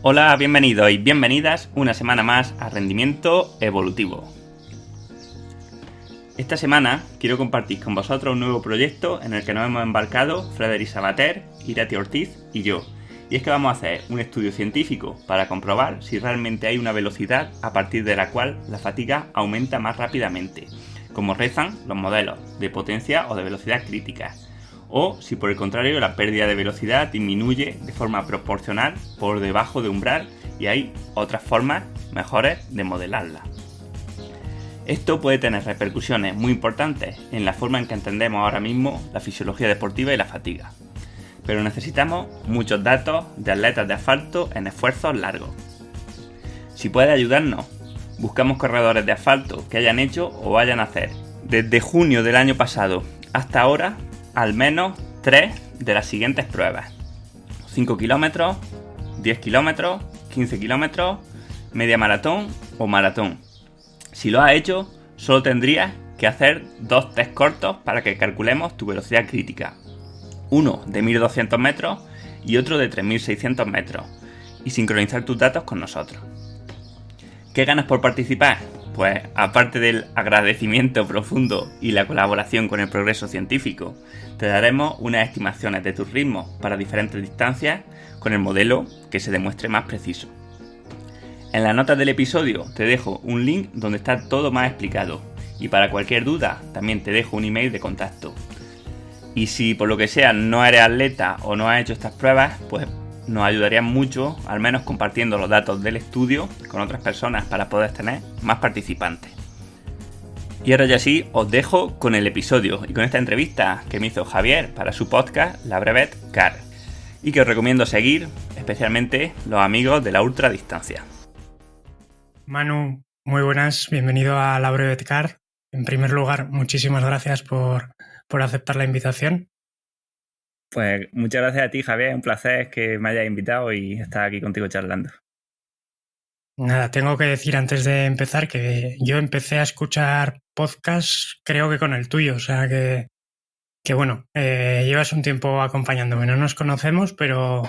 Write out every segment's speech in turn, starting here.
Hola, bienvenidos y bienvenidas una semana más a Rendimiento Evolutivo. Esta semana quiero compartir con vosotros un nuevo proyecto en el que nos hemos embarcado Frederic Sabater, Irati Ortiz y yo. Y es que vamos a hacer un estudio científico para comprobar si realmente hay una velocidad a partir de la cual la fatiga aumenta más rápidamente, como rezan los modelos de potencia o de velocidad crítica, o si por el contrario la pérdida de velocidad disminuye de forma proporcional por debajo de umbral y hay otras formas mejores de modelarla. Esto puede tener repercusiones muy importantes en la forma en que entendemos ahora mismo la fisiología deportiva y la fatiga. Pero necesitamos muchos datos de atletas de asfalto en esfuerzos largos. Si puede ayudarnos, buscamos corredores de asfalto que hayan hecho o vayan a hacer desde junio del año pasado hasta ahora al menos 3 de las siguientes pruebas: 5 kilómetros, 10 kilómetros, 15 kilómetros, media maratón o maratón. Si lo has hecho, solo tendrías que hacer 2 test cortos para que calculemos tu velocidad crítica. Uno de 1200 metros y otro de 3600 metros, y sincronizar tus datos con nosotros. ¿Qué ganas por participar? Pues aparte del agradecimiento profundo y la colaboración con el progreso científico, te daremos unas estimaciones de tus ritmos para diferentes distancias con el modelo que se demuestre más preciso. En las notas del episodio te dejo un link donde está todo más explicado, y para cualquier duda también te dejo un email de contacto. Y si por lo que sea no eres atleta o no has hecho estas pruebas, pues nos ayudaría mucho, al menos compartiendo los datos del estudio con otras personas para poder tener más participantes. Y ahora ya sí, os dejo con el episodio y con esta entrevista que me hizo Javier para su podcast La Brevet Car, y que os recomiendo seguir, especialmente los amigos de la ultradistancia. Manu, muy buenas, bienvenido a La Brevet Car. En primer lugar, muchísimas gracias por aceptar la invitación. Pues muchas gracias a ti, Javier, un placer que me hayas invitado y estar aquí contigo charlando. Nada, tengo que decir antes de empezar que yo empecé a escuchar podcasts, creo que con el tuyo, o sea que bueno, llevas un tiempo acompañándome, no nos conocemos, pero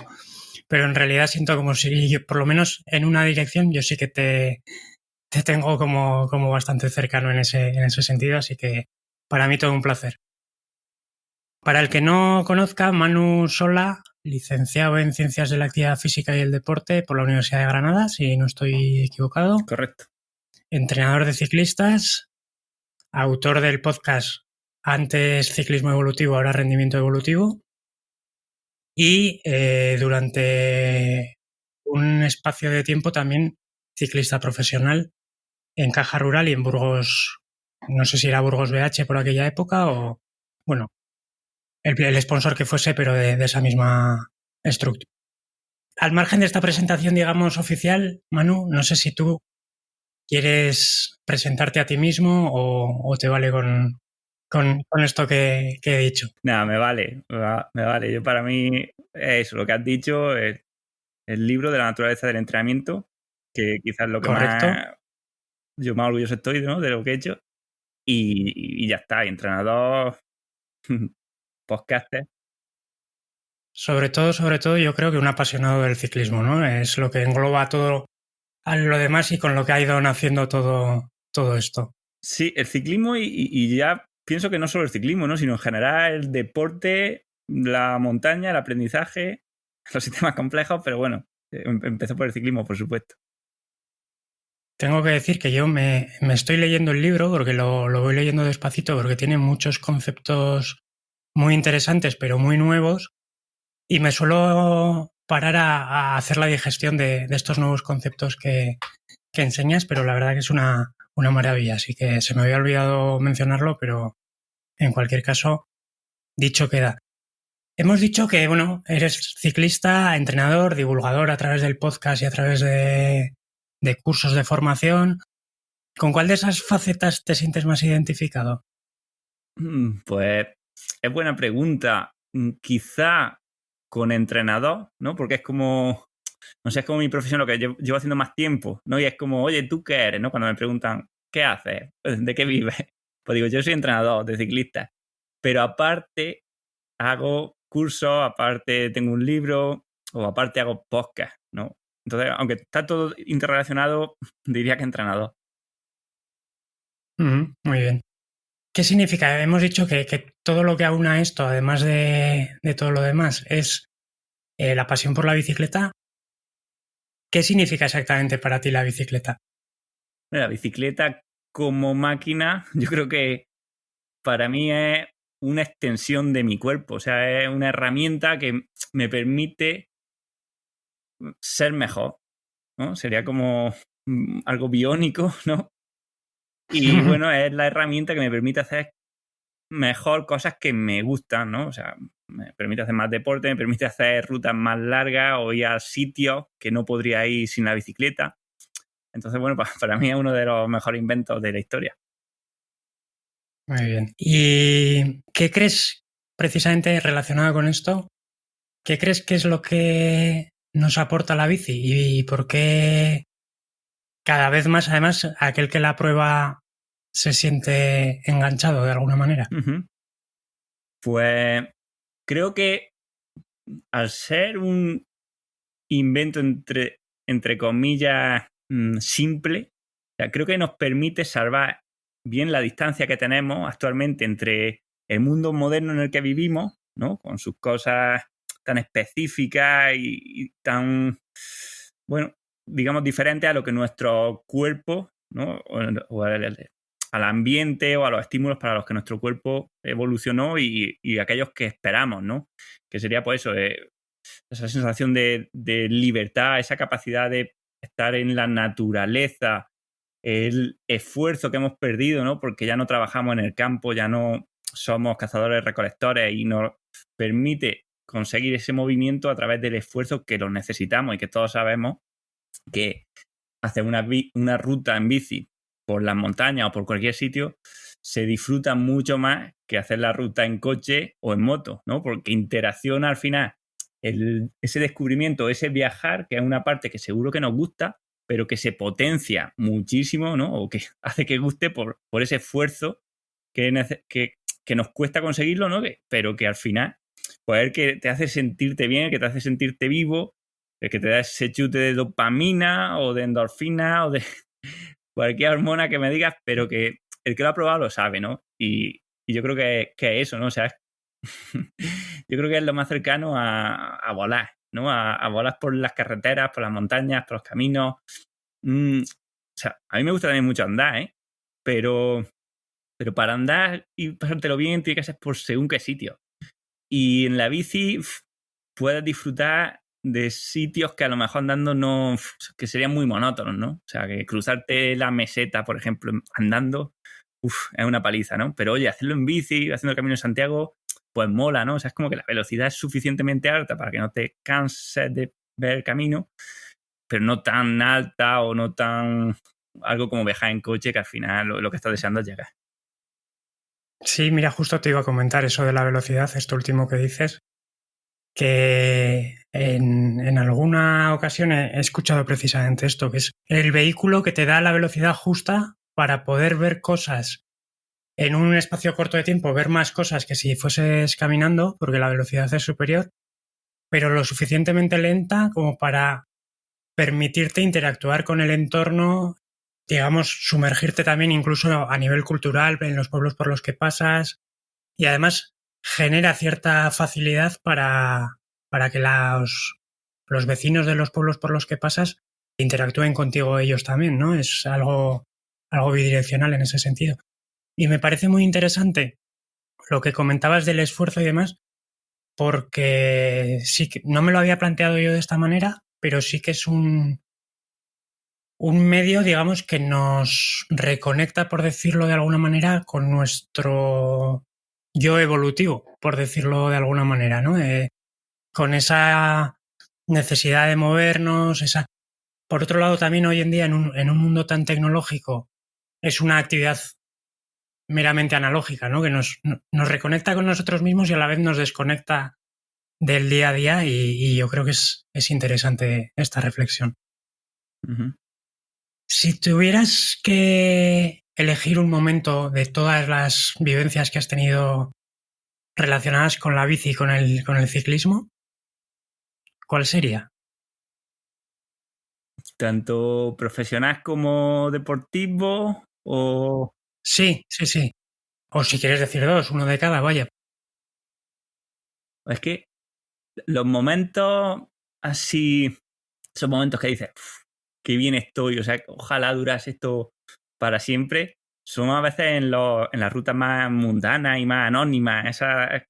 en realidad siento como si yo, por lo menos en una dirección, yo sí que te tengo como bastante cercano en ese sentido, así que para mí todo un placer. Para el que no conozca, Manu Sola, licenciado en Ciencias de la Actividad Física y el Deporte por la Universidad de Granada, si no estoy equivocado. Correcto. Entrenador de ciclistas, autor del podcast antes Ciclismo Evolutivo, ahora Rendimiento Evolutivo. Y durante un espacio de tiempo también ciclista profesional en Caja Rural y en Burgos, no sé si era Burgos BH por aquella época o, bueno, el sponsor que fuese, pero de esa misma estructura. Al margen de esta presentación, digamos, oficial, Manu, no sé si tú quieres presentarte a ti mismo o te vale con esto que he dicho. Nada, me vale. Yo, para mí es eso, lo que has dicho, el libro de la naturaleza del entrenamiento, que quizás es lo que Correcto. más orgulloso estoy, ¿no?, de lo que he hecho. Y ya está, y entrenador, podcaster. Sobre todo, yo creo que un apasionado del ciclismo, ¿no? Es lo que engloba todo a lo demás y con lo que ha ido naciendo todo esto. Sí, el ciclismo y ya pienso que no solo el ciclismo, ¿no?, sino en general el deporte, la montaña, el aprendizaje, los sistemas complejos, pero bueno, empezó por el ciclismo, por supuesto. Tengo que decir que yo me estoy leyendo el libro porque lo voy leyendo despacito porque tiene muchos conceptos muy interesantes pero muy nuevos y me suelo parar a hacer la digestión de estos nuevos conceptos que enseñas, pero la verdad que es una maravilla, así que se me había olvidado mencionarlo, pero en cualquier caso, dicho queda. Hemos dicho que, bueno, eres ciclista, entrenador, divulgador a través del podcast y a través de cursos de formación. ¿Con cuál de esas facetas te sientes más identificado? Pues es buena pregunta. Quizá con entrenador, ¿no? Porque es como, no sé, es como mi profesión, lo que llevo haciendo más tiempo, ¿no? Y es como, oye, ¿tú qué eres?, ¿no? Cuando me preguntan, ¿qué haces? ¿De qué vives? Pues digo, yo soy entrenador de ciclistas. Pero aparte hago cursos, aparte tengo un libro o aparte hago podcast, ¿no? Entonces, aunque está todo interrelacionado, diría que entrenador. Muy bien. ¿Qué significa? Hemos dicho que todo lo que aúna esto, además de todo lo demás, es la pasión por la bicicleta. ¿Qué significa exactamente para ti la bicicleta? La bicicleta como máquina, yo creo que para mí es una extensión de mi cuerpo. O sea, es una herramienta que me permite ser mejor, ¿no? Sería como algo biónico, ¿no? Y bueno, es la herramienta que me permite hacer mejor cosas que me gustan, ¿no? O sea, me permite hacer más deporte, me permite hacer rutas más largas o ir a sitios que no podría ir sin la bicicleta. Entonces, bueno, para mí es uno de los mejores inventos de la historia. Muy bien. ¿Y qué crees, precisamente relacionado con esto, qué crees que es lo que nos aporta la bici y por qué cada vez más, además, aquel que la prueba se siente enganchado de alguna manera? Uh-huh. Pues creo que al ser un invento entre comillas simple, o sea, creo que nos permite salvar bien la distancia que tenemos actualmente entre el mundo moderno en el que vivimos, ¿no? Con sus cosas tan específicas y tan, bueno, digamos, diferentes a lo que nuestro cuerpo, ¿no? O al ambiente o a los estímulos para los que nuestro cuerpo evolucionó y aquellos que esperamos, ¿no? Que sería, pues eso, esa sensación de libertad, esa capacidad de estar en la naturaleza, el esfuerzo que hemos perdido, ¿no? Porque ya no trabajamos en el campo, ya no somos cazadores recolectores y nos permite conseguir ese movimiento a través del esfuerzo que lo necesitamos y que todos sabemos que hacer una ruta en bici por las montañas o por cualquier sitio se disfruta mucho más que hacer la ruta en coche o en moto, ¿no? Porque interacciona al final ese descubrimiento, ese viajar, que es una parte que seguro que nos gusta, pero que se potencia muchísimo, ¿no? O que hace que guste por ese esfuerzo que nos cuesta conseguirlo, ¿no? Pero que al final, pues el que te hace sentirte bien, el que te hace sentirte vivo, el que te da ese chute de dopamina o de endorfina o de cualquier hormona que me digas, pero que el que lo ha probado lo sabe, ¿no? Y yo creo que es eso, ¿no? O sea, yo creo que es lo más cercano a volar, ¿no? A volar por las carreteras, por las montañas, por los caminos. O sea, a mí me gusta también mucho andar, ¿eh? Pero para andar y pasártelo bien tiene que ser por según qué sitio. Y en la bici puedes disfrutar de sitios que a lo mejor andando no, que serían muy monótonos, ¿no? O sea, que cruzarte la meseta, por ejemplo, andando, es una paliza, ¿no? Pero oye, hacerlo en bici, haciendo el Camino de Santiago, pues mola, ¿no? O sea, es como que la velocidad es suficientemente alta para que no te canses de ver el camino, pero no tan alta o no tan algo como viajar en coche que al final lo que estás deseando es llegar. Sí, mira, justo te iba a comentar eso de la velocidad, esto último que dices, que en alguna ocasión he escuchado precisamente esto, que es el vehículo que te da la velocidad justa para poder ver cosas en un espacio corto de tiempo, ver más cosas que si fueses caminando, porque la velocidad es superior, pero lo suficientemente lenta como para permitirte interactuar con el entorno, digamos, sumergirte también incluso a nivel cultural en los pueblos por los que pasas y además genera cierta facilidad para que los vecinos de los pueblos por los que pasas interactúen contigo ellos también, ¿no? Es algo bidireccional en ese sentido. Y me parece muy interesante lo que comentabas del esfuerzo y demás, porque sí que no me lo había planteado yo de esta manera, pero sí que es un medio, digamos, que nos reconecta, por decirlo de alguna manera, con nuestro yo evolutivo, por decirlo de alguna manera, ¿no? Con esa necesidad de movernos, esa... Por otro lado, también hoy en día, en un mundo tan tecnológico, es una actividad meramente analógica, ¿no? Que nos reconecta con nosotros mismos y a la vez nos desconecta del día a día y yo creo que es interesante esta reflexión. Uh-huh. Si tuvieras que elegir un momento de todas las vivencias que has tenido relacionadas con la bici y con el ciclismo, ¿cuál sería? tanto profesional como deportivo o... Sí. O si quieres decir dos, uno de cada, vaya. Es que los momentos así, esos momentos que dices, qué bien estoy, o sea, ojalá durase esto para siempre, son a veces en las rutas más mundanas y más anónimas, esas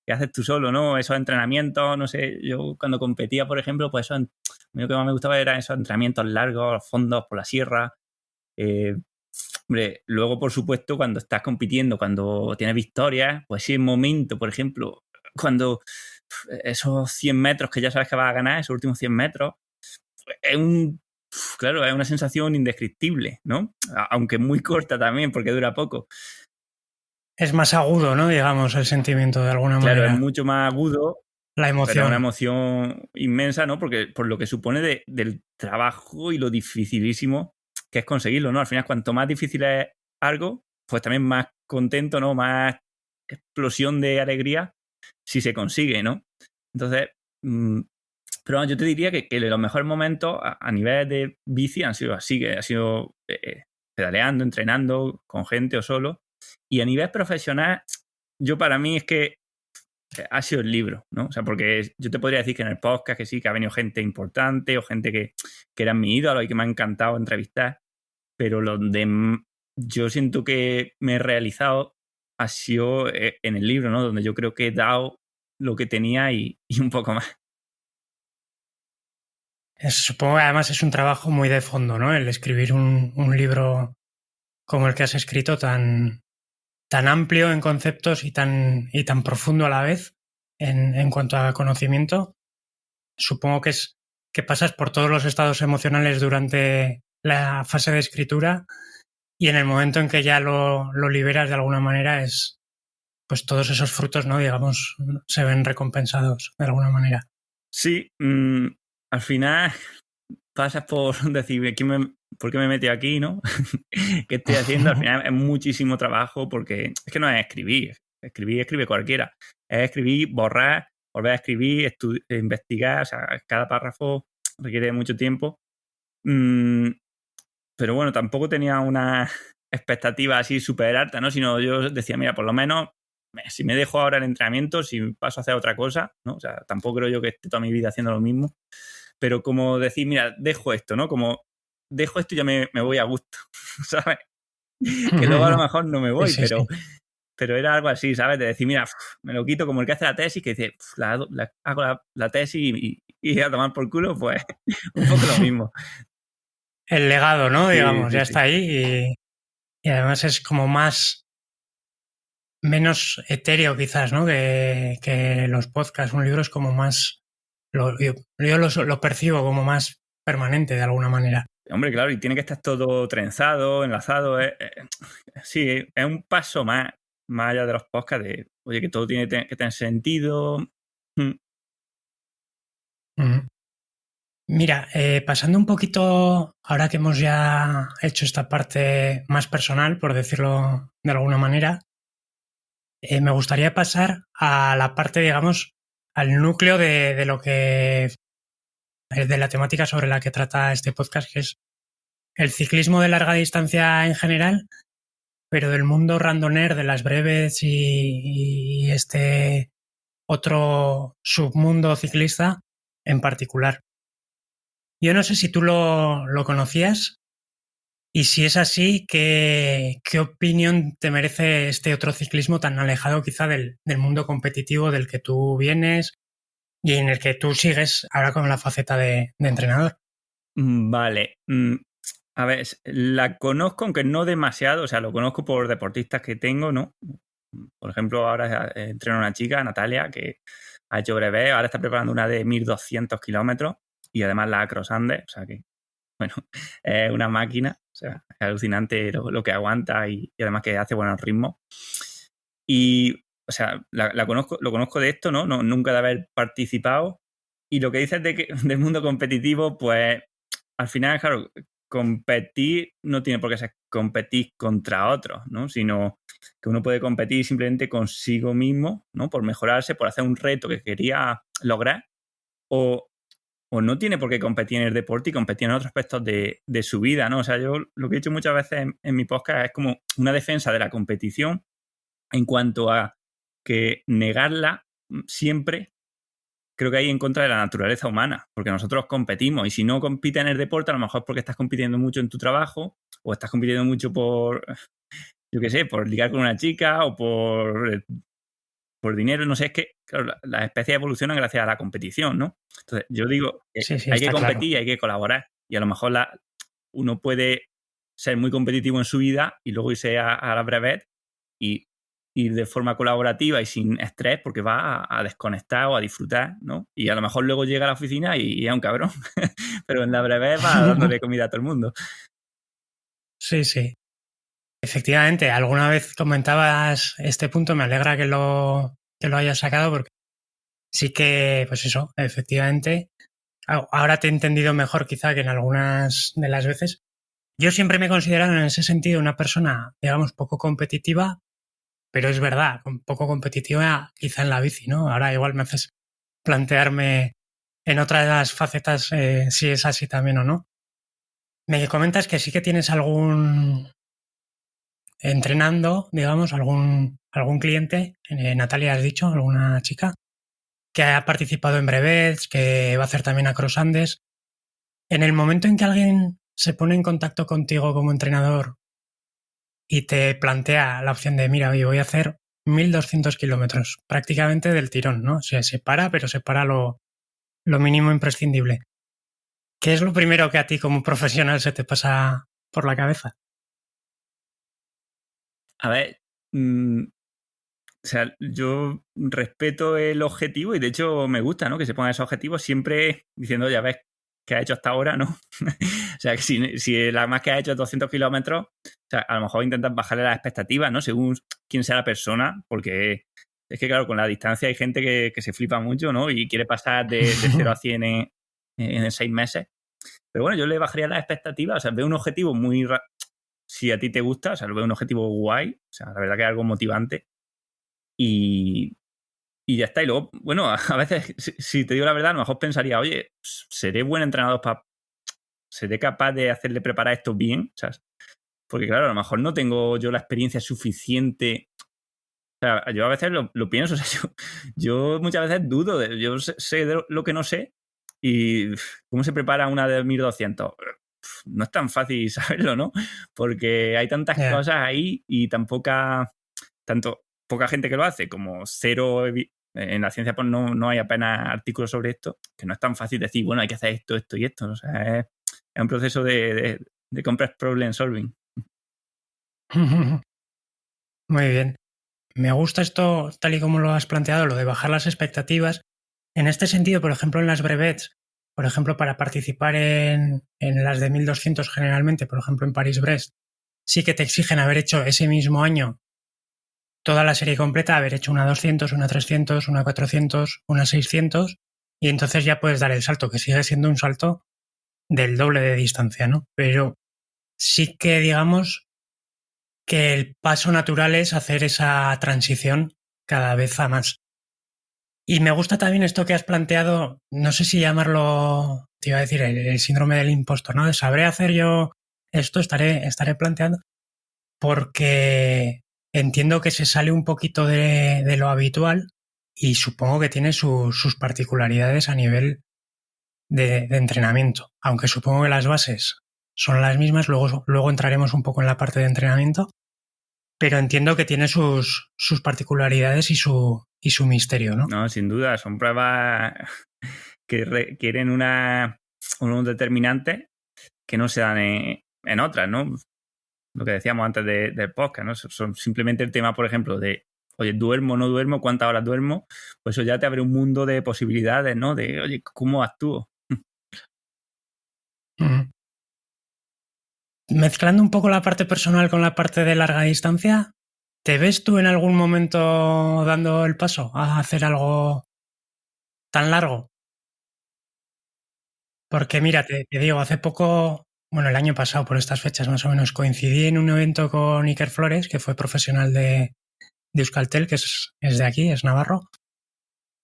que haces tú solo, ¿no? Esos entrenamientos, no sé, yo cuando competía, por ejemplo, pues lo que más me gustaba eran esos entrenamientos largos, fondos por la sierra. Hombre, luego, por supuesto, cuando estás compitiendo, cuando tienes victorias, pues sí, el momento, por ejemplo, cuando esos 100 metros que ya sabes que vas a ganar, esos últimos 100 metros, es claro, es una sensación indescriptible, ¿no? Aunque muy corta también, porque dura poco. Es más agudo, ¿no? Digamos, el sentimiento de alguna Claro, es manera. mucho más agudo, La pero es una emoción. emoción inmensa, ¿no? Porque por lo que supone del trabajo y lo dificilísimo que es conseguirlo, ¿no? Al final, cuanto más difícil es algo, pues también más contento, ¿no? Más explosión de alegría si se consigue, ¿no? Entonces, pero yo te diría que los mejores momentos a nivel de bici han sido así, que ha sido pedaleando, entrenando con gente o solo. Y a nivel profesional, yo para mí es que ha sido el libro, ¿no? O sea, porque yo te podría decir que en el podcast que sí, que ha venido gente importante o gente que eran mi ídolo y que me ha encantado entrevistar, pero yo siento que me he realizado ha sido en el libro, ¿no? Donde yo creo que he dado lo que tenía y un poco más. Supongo que además es un trabajo muy de fondo, ¿no? El escribir un libro como el que has escrito, tan amplio en conceptos y tan profundo a la vez en cuanto a conocimiento. Supongo que pasas por todos los estados emocionales durante la fase de escritura y en el momento en que ya lo liberas de alguna manera pues todos esos frutos, ¿no? Digamos, se ven recompensados de alguna manera. Sí, al final pasas por decir, ¿por qué me metí aquí, no? ¿Qué estoy haciendo? Al final es muchísimo trabajo porque es que no es escribir. Escribe cualquiera. Es escribir, borrar, volver a escribir, investigar. O sea, cada párrafo requiere mucho tiempo. Pero bueno, tampoco tenía una expectativa así súper alta, ¿no? Sino yo decía, mira, por lo menos si me dejo ahora el entrenamiento, si paso a hacer otra cosa, ¿no? O sea, tampoco creo yo que esté toda mi vida haciendo lo mismo. Pero como decir, mira, dejo esto, ¿no? Como dejo esto y ya me voy a gusto, ¿sabes? Que luego a lo mejor no me voy, Sí. pero era algo así, ¿sabes? De decir, mira, me lo quito como el que hace la tesis, que dice, hago la tesis y a tomar por culo, pues un poco lo mismo. El legado, ¿no? Sí, Digamos, sí, ya sí. está ahí y además es como menos etéreo quizás, ¿no? Que los podcasts. Un libro es como más, yo lo percibo como más permanente de alguna manera. Hombre, claro, y tiene que estar todo trenzado, enlazado. Sí, es un paso más allá de los podcasts, de, oye, que todo tiene que tener sentido. Mira, pasando un poquito, ahora que hemos ya hecho esta parte más personal, por decirlo de alguna manera, me gustaría pasar a la parte, digamos, al núcleo de lo que, de la temática sobre la que trata este podcast, que es el ciclismo de larga distancia en general, pero del mundo randoner, de las breves y este otro submundo ciclista en particular. Yo no sé si tú lo conocías y si es así, ¿qué opinión te merece este otro ciclismo tan alejado quizá del mundo competitivo del que tú vienes y en el que tú sigues ahora con la faceta de entrenador? Vale. A ver, la conozco, aunque no demasiado. O sea, lo conozco por deportistas que tengo, ¿no? Por ejemplo, ahora entreno a una chica, Natalia, que ha hecho breve, ahora está preparando una de 1200 kilómetros y además la Acros Andes, o sea que, bueno, es una máquina, o sea, es alucinante lo que aguanta y además que hace buenos ritmos. Y, o sea, lo conozco de esto, ¿no? Nunca de haber participado. Y lo que dices del mundo competitivo, pues al final, claro, competir no tiene por qué ser competir contra otros, ¿no? Sino que uno puede competir simplemente consigo mismo, ¿no? Por mejorarse, por hacer un reto que quería lograr o o no tiene por qué competir en el deporte y competir en otros aspectos de su vida, ¿no? O sea, yo lo que he dicho muchas veces en mi podcast es como una defensa de la competición en cuanto a que negarla siempre creo que hay en contra de la naturaleza humana, porque nosotros competimos y si no compites en el deporte a lo mejor es porque estás compitiendo mucho en tu trabajo o estás compitiendo mucho por, yo qué sé, por ligar con una chica o por dinero, no sé, es que claro, las especies evolucionan gracias a la competición, ¿no? Entonces, yo digo que Sí, hay que está competir claro. y hay que colaborar. Y a lo mejor uno puede ser muy competitivo en su vida y luego irse a la brevet y ir de forma colaborativa y sin estrés porque va a desconectar o a disfrutar, ¿no? Y a lo mejor luego llega a la oficina y es un cabrón. Pero en la brevet va dándole comida a todo el mundo. Sí, sí. Efectivamente, alguna vez comentabas este punto, me alegra que lo hayas sacado porque sí que, pues eso, efectivamente, ahora te he entendido mejor quizá que en algunas de las veces. Yo siempre me he considerado en ese sentido una persona, digamos, poco competitiva, pero es verdad, poco competitiva quizá en la bici, ¿no? Ahora igual me haces plantearme en otras facetas si es así también o no. Me comentas que sí que tienes algún entrenando, digamos, algún cliente, Natalia has dicho, alguna chica, que ha participado en brevets, que va a hacer también a Cross Andes. En el momento en que alguien se pone en contacto contigo como entrenador y te plantea la opción de, mira, oye, voy a hacer 1.200 kilómetros, prácticamente del tirón, ¿no? O sea, se para, pero se para lo mínimo imprescindible. ¿Qué es lo primero que a ti como profesional se te pasa por la cabeza? A ver, o sea, yo respeto el objetivo y de hecho me gusta, ¿no? Que se pongan esos objetivos siempre diciendo, ya ves, ¿qué ha hecho hasta ahora, no? O sea, que si la más que ha hecho es 200 kilómetros, o sea, a lo mejor intentas bajarle las expectativas, ¿no? Según quién sea la persona, porque es que, claro, con la distancia hay gente que se flipa mucho, ¿no? Y quiere pasar de 0 a 100 en 6 meses. Pero bueno, yo le bajaría las expectativas, o sea, veo un objetivo si a ti te gusta, o sea, lo veo un objetivo guay, o sea, la verdad que es algo motivante y, y ya está. Y luego, bueno, a veces, si te digo la verdad, a lo mejor pensaría, oye, seré buen entrenador seré capaz de hacerle preparar esto bien, ¿sabes? Porque claro, a lo mejor no tengo yo la experiencia suficiente. O sea, yo a veces lo pienso, o sea, yo muchas veces dudo, yo sé de lo que no sé y cómo se prepara una de 1.200. No es tan fácil saberlo, ¿no? Porque hay tantas Yeah. cosas ahí y tanto poca gente que lo hace como cero. En la ciencia pues no hay apenas artículos sobre esto, que no es tan fácil decir, bueno, hay que hacer esto, esto y esto. O sea, es un proceso de complex problem solving. Muy bien. Me gusta esto, tal y como lo has planteado, lo de bajar las expectativas. En este sentido, por ejemplo, en las brevets, por ejemplo, para participar en las de 1.200 generalmente, por ejemplo, en París-Brest, sí que te exigen haber hecho ese mismo año toda la serie completa, haber hecho una 200, una 300, una 400, una 600, y entonces ya puedes dar el salto, que sigue siendo un salto del doble de distancia, ¿no? Pero sí que digamos que el paso natural es hacer esa transición cada vez a más. Y me gusta también esto que has planteado, no sé si llamarlo, te iba a decir, el síndrome del impostor, ¿no? De sabré hacer yo esto, estaré planteando, porque entiendo que se sale un poquito de lo habitual y supongo que tiene sus particularidades a nivel de entrenamiento, aunque supongo que las bases son las mismas, luego entraremos un poco en la parte de entrenamiento, pero entiendo que tiene sus particularidades y su misterio, ¿no? No, sin duda, son pruebas que requieren unos determinantes que no se dan en otras, ¿no? Lo que decíamos antes del podcast, ¿no? Son simplemente el tema, por ejemplo, de, oye, duermo o no duermo, cuántas horas duermo, pues eso ya te abre un mundo de posibilidades, ¿no? De, oye, ¿cómo actúo? Mm. Mezclando un poco la parte personal con la parte de larga distancia, ¿te ves tú en algún momento dando el paso a hacer algo tan largo? Porque mira, te digo, hace poco, bueno, el año pasado por estas fechas más o menos, coincidí en un evento con Iker Flores, que fue profesional de Euskaltel, que es de aquí, es navarro,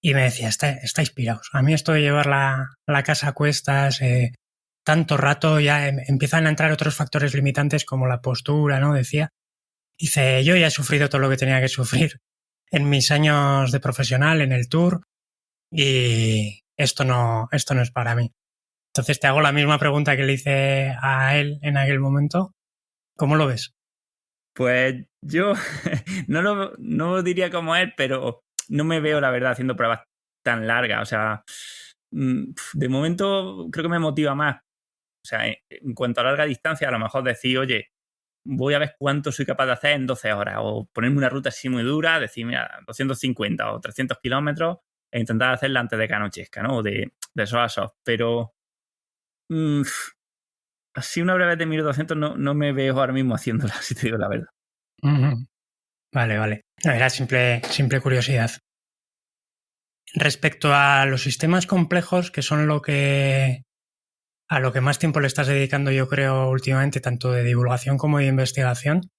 y me decía, estáis pirados. A mí esto de llevar la casa a cuestas tanto rato, ya empiezan a entrar otros factores limitantes como la postura, ¿no? Decía. Dice, yo ya he sufrido todo lo que tenía que sufrir en mis años de profesional, en el tour, y esto no es para mí. Entonces te hago la misma pregunta que le hice a él en aquel momento. ¿Cómo lo ves? Pues yo no diría como él, pero no me veo, la verdad, haciendo pruebas tan largas. O sea, de momento creo que me motiva más. O sea, en cuanto a larga distancia, a lo mejor decir, oye, voy a ver cuánto soy capaz de hacer en 12 horas. O ponerme una ruta así muy dura, decir, mira, 250 o 300 kilómetros e intentar hacerla antes de que anochezca, ¿no? O de sol a sol. Pero así una breve de 1200 no me veo ahora mismo haciéndola, si te digo la verdad. Vale. No, era simple curiosidad. Respecto a los sistemas complejos, que son a lo que más tiempo le estás dedicando, yo creo, últimamente, tanto de divulgación como de investigación,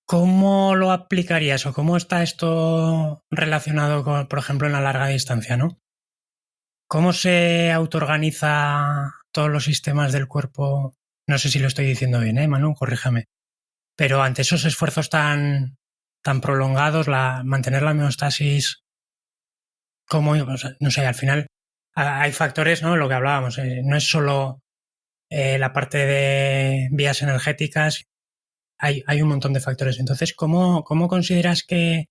¿cómo lo aplicarías o cómo está esto relacionado con, por ejemplo, en la larga distancia, ¿no? ¿Cómo se autoorganiza todos los sistemas del cuerpo? No sé si lo estoy diciendo bien, Manu? Corríjame. Pero ante esos esfuerzos tan prolongados, mantener la homeostasis, ¿cómo? O sea, no sé, al final hay factores, ¿no? Lo que hablábamos, no es solo la parte de vías energéticas, hay un montón de factores. Entonces, ¿cómo consideras que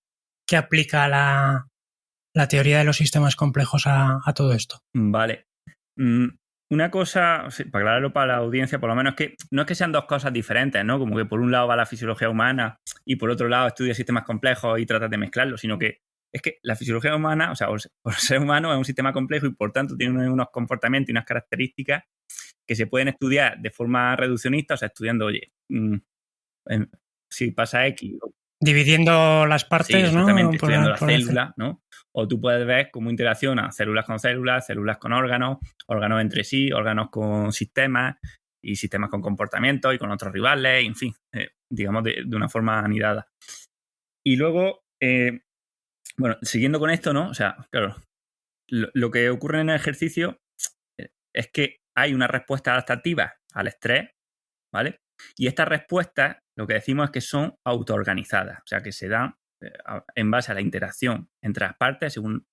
aplica la teoría de los sistemas complejos a todo esto? Vale. Una cosa, sí, para aclararlo para la audiencia, por lo menos que no es que sean dos cosas diferentes, ¿no? Como que por un lado va la fisiología humana y por otro lado estudia sistemas complejos y tratas de mezclarlos, sino que es que la fisiología humana, o sea, por ser humano es un sistema complejo y por tanto tiene unos comportamientos y unas características que se pueden estudiar de forma reduccionista, o sea, estudiando, oye, si pasa X. Dividiendo las partes, sí, exactamente, ¿no? estudiando las células, ¿no? O tú puedes ver cómo interaccionan células con células, células con órganos, órganos entre sí, órganos con sistemas y sistemas con comportamientos y con otros rivales, en fin, digamos de una forma anidada. Y luego, bueno, siguiendo con esto, ¿no? O sea, claro, lo que ocurre en el ejercicio es que hay una respuesta adaptativa al estrés, ¿vale? Y estas respuestas, lo que decimos es que son autoorganizadas, o sea, que se dan en base a la interacción entre las partes, según,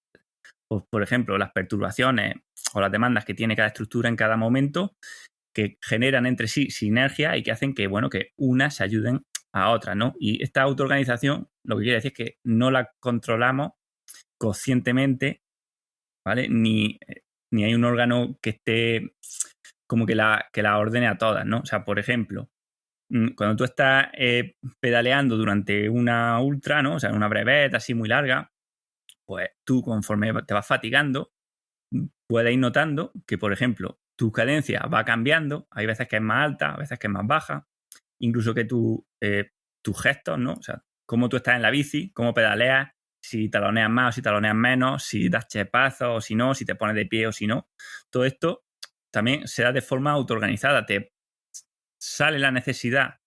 pues, por ejemplo, las perturbaciones o las demandas que tiene cada estructura en cada momento, que generan entre sí sinergia y que hacen que, bueno, que unas se ayuden a otras, ¿no? Y esta autoorganización, lo que quiere decir es que no la controlamos conscientemente, ¿vale? Ni hay un órgano que esté como que la ordene a todas, ¿no? O sea, por ejemplo, cuando tú estás pedaleando durante una ultra, ¿no? O sea, una brevet así muy larga, pues tú conforme te vas fatigando, puedes ir notando que, por ejemplo, tu cadencia va cambiando, hay veces que es más alta, a veces que es más baja, incluso que tus gestos, ¿no? O sea, cómo tú estás en la bici, cómo pedaleas, si taloneas más o si taloneas menos, si das chepazos o si no, si te pones de pie o si no. Todo esto también se da de forma autoorganizada. Te sale la necesidad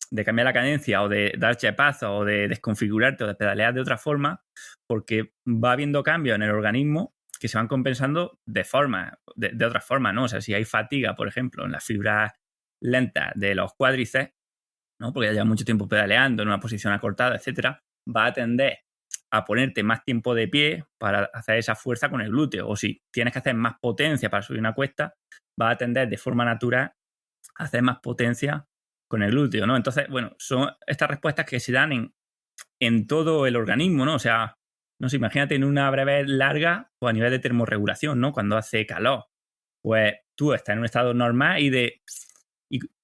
de cambiar la cadencia o de dar chepazos o de desconfigurarte o de pedalear de otra forma, porque va habiendo cambios en el organismo que se van compensando de otra forma, ¿no? O sea, si hay fatiga, por ejemplo, en las fibras lentas de los cuádriceps, ¿no? Porque ya llevas mucho tiempo pedaleando en una posición acortada, etcétera, va a tender a ponerte más tiempo de pie para hacer esa fuerza con el glúteo. O si tienes que hacer más potencia para subir una cuesta, va a tender de forma natural a hacer más potencia con el glúteo, ¿no? Entonces, bueno, son estas respuestas que se dan en todo el organismo, ¿no? O sea, no sé, imagínate en una breve larga, pues a nivel de termorregulación, ¿no? Cuando hace calor, pues tú estás en un estado normal y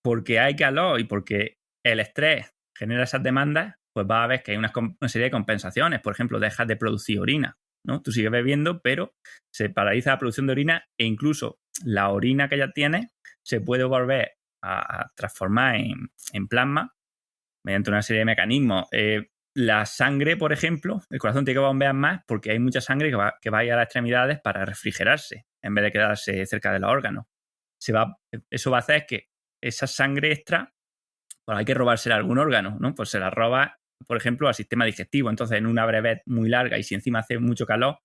porque hay calor y porque el estrés genera esas demandas, pues va a ver que hay una serie de compensaciones. Por ejemplo, dejas de producir orina, ¿no? Tú sigues bebiendo, pero se paraliza la producción de orina e incluso la orina que ya tienes se puede volver a transformar en plasma mediante una serie de mecanismos. La sangre, por ejemplo, el corazón tiene que bombear más porque hay mucha sangre que va a ir a las extremidades para refrigerarse en vez de quedarse cerca de los órganos. Eso va a hacer que esa sangre extra, pues hay que robársela a algún órgano, ¿no? Pues se la roba por ejemplo, al sistema digestivo. Entonces, en una brevet muy larga y si encima hace mucho calor,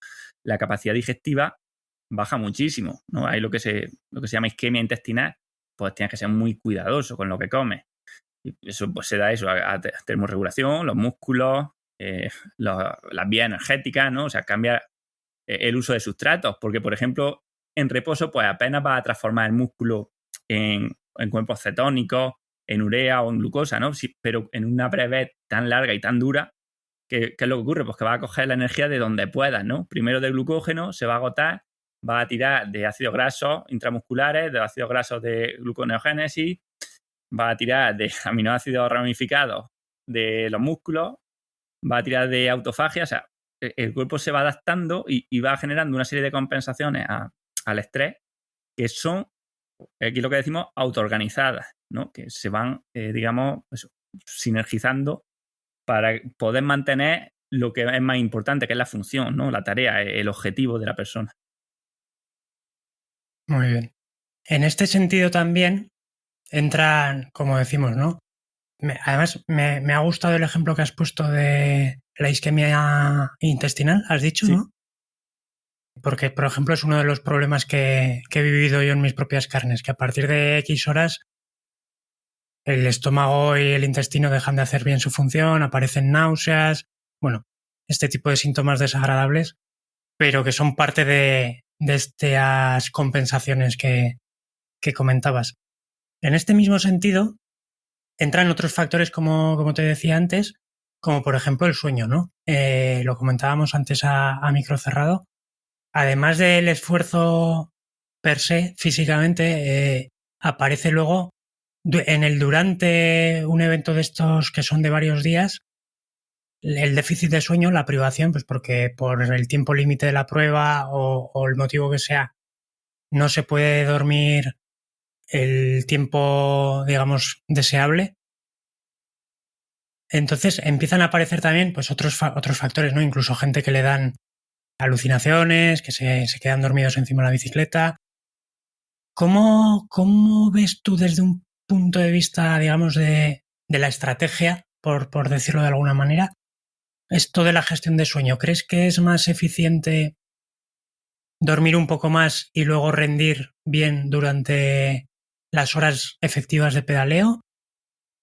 la capacidad digestiva baja muchísimo, ¿no? Hay lo que se llama isquemia intestinal, pues tienes que ser muy cuidadoso con lo que comes. Y eso pues se da eso a termorregulación, los músculos, las vías energéticas, ¿no? O sea, cambia el uso de sustratos, porque, por ejemplo, en reposo, pues apenas vas a transformar el músculo en cuerpos cetónicos, en urea o en glucosa, ¿no? Sí, pero en una brevet tan larga y tan dura, ¿qué es lo que ocurre? Pues que vas a coger la energía de donde puedas, ¿no? Primero del glucógeno, se va a agotar, va a tirar de ácidos grasos intramusculares, de ácidos grasos de gluconeogénesis, va a tirar de aminoácidos ramificados de los músculos, va a tirar de autofagia, o sea, el cuerpo se va adaptando y va generando una serie de compensaciones al estrés que son, aquí lo que decimos, autoorganizadas, ¿no? Que se van, digamos, eso, sinergizando para poder mantener lo que es más importante, que es la función, ¿no? La tarea, el objetivo de la persona. Muy bien. En este sentido también entran, como decimos, ¿no? Además, me ha gustado el ejemplo que has puesto de la isquemia intestinal, has dicho, Sí. ¿no? Porque, por ejemplo, es uno de los problemas que he vivido yo en mis propias carnes, que a partir de X horas el estómago y el intestino dejan de hacer bien su función, aparecen náuseas, bueno, este tipo de síntomas desagradables, pero que son parte de estas compensaciones que comentabas. En este mismo sentido, entran otros factores, como te decía antes, como por ejemplo el sueño, ¿no? Lo comentábamos antes a micro cerrado. Además del esfuerzo per se, físicamente, aparece luego durante un evento de estos que son de varios días, el déficit de sueño, la privación, pues porque por el tiempo límite de la prueba o el motivo que sea, no se puede dormir el tiempo, digamos, deseable. Entonces empiezan a aparecer también pues otros factores, ¿no? Incluso gente que le dan alucinaciones, que se quedan dormidos encima de la bicicleta. ¿Cómo ves tú desde un punto de vista, digamos, de la estrategia, por decirlo de alguna manera, esto de la gestión de sueño? ¿Crees que es más eficiente dormir un poco más y luego rendir bien durante las horas efectivas de pedaleo?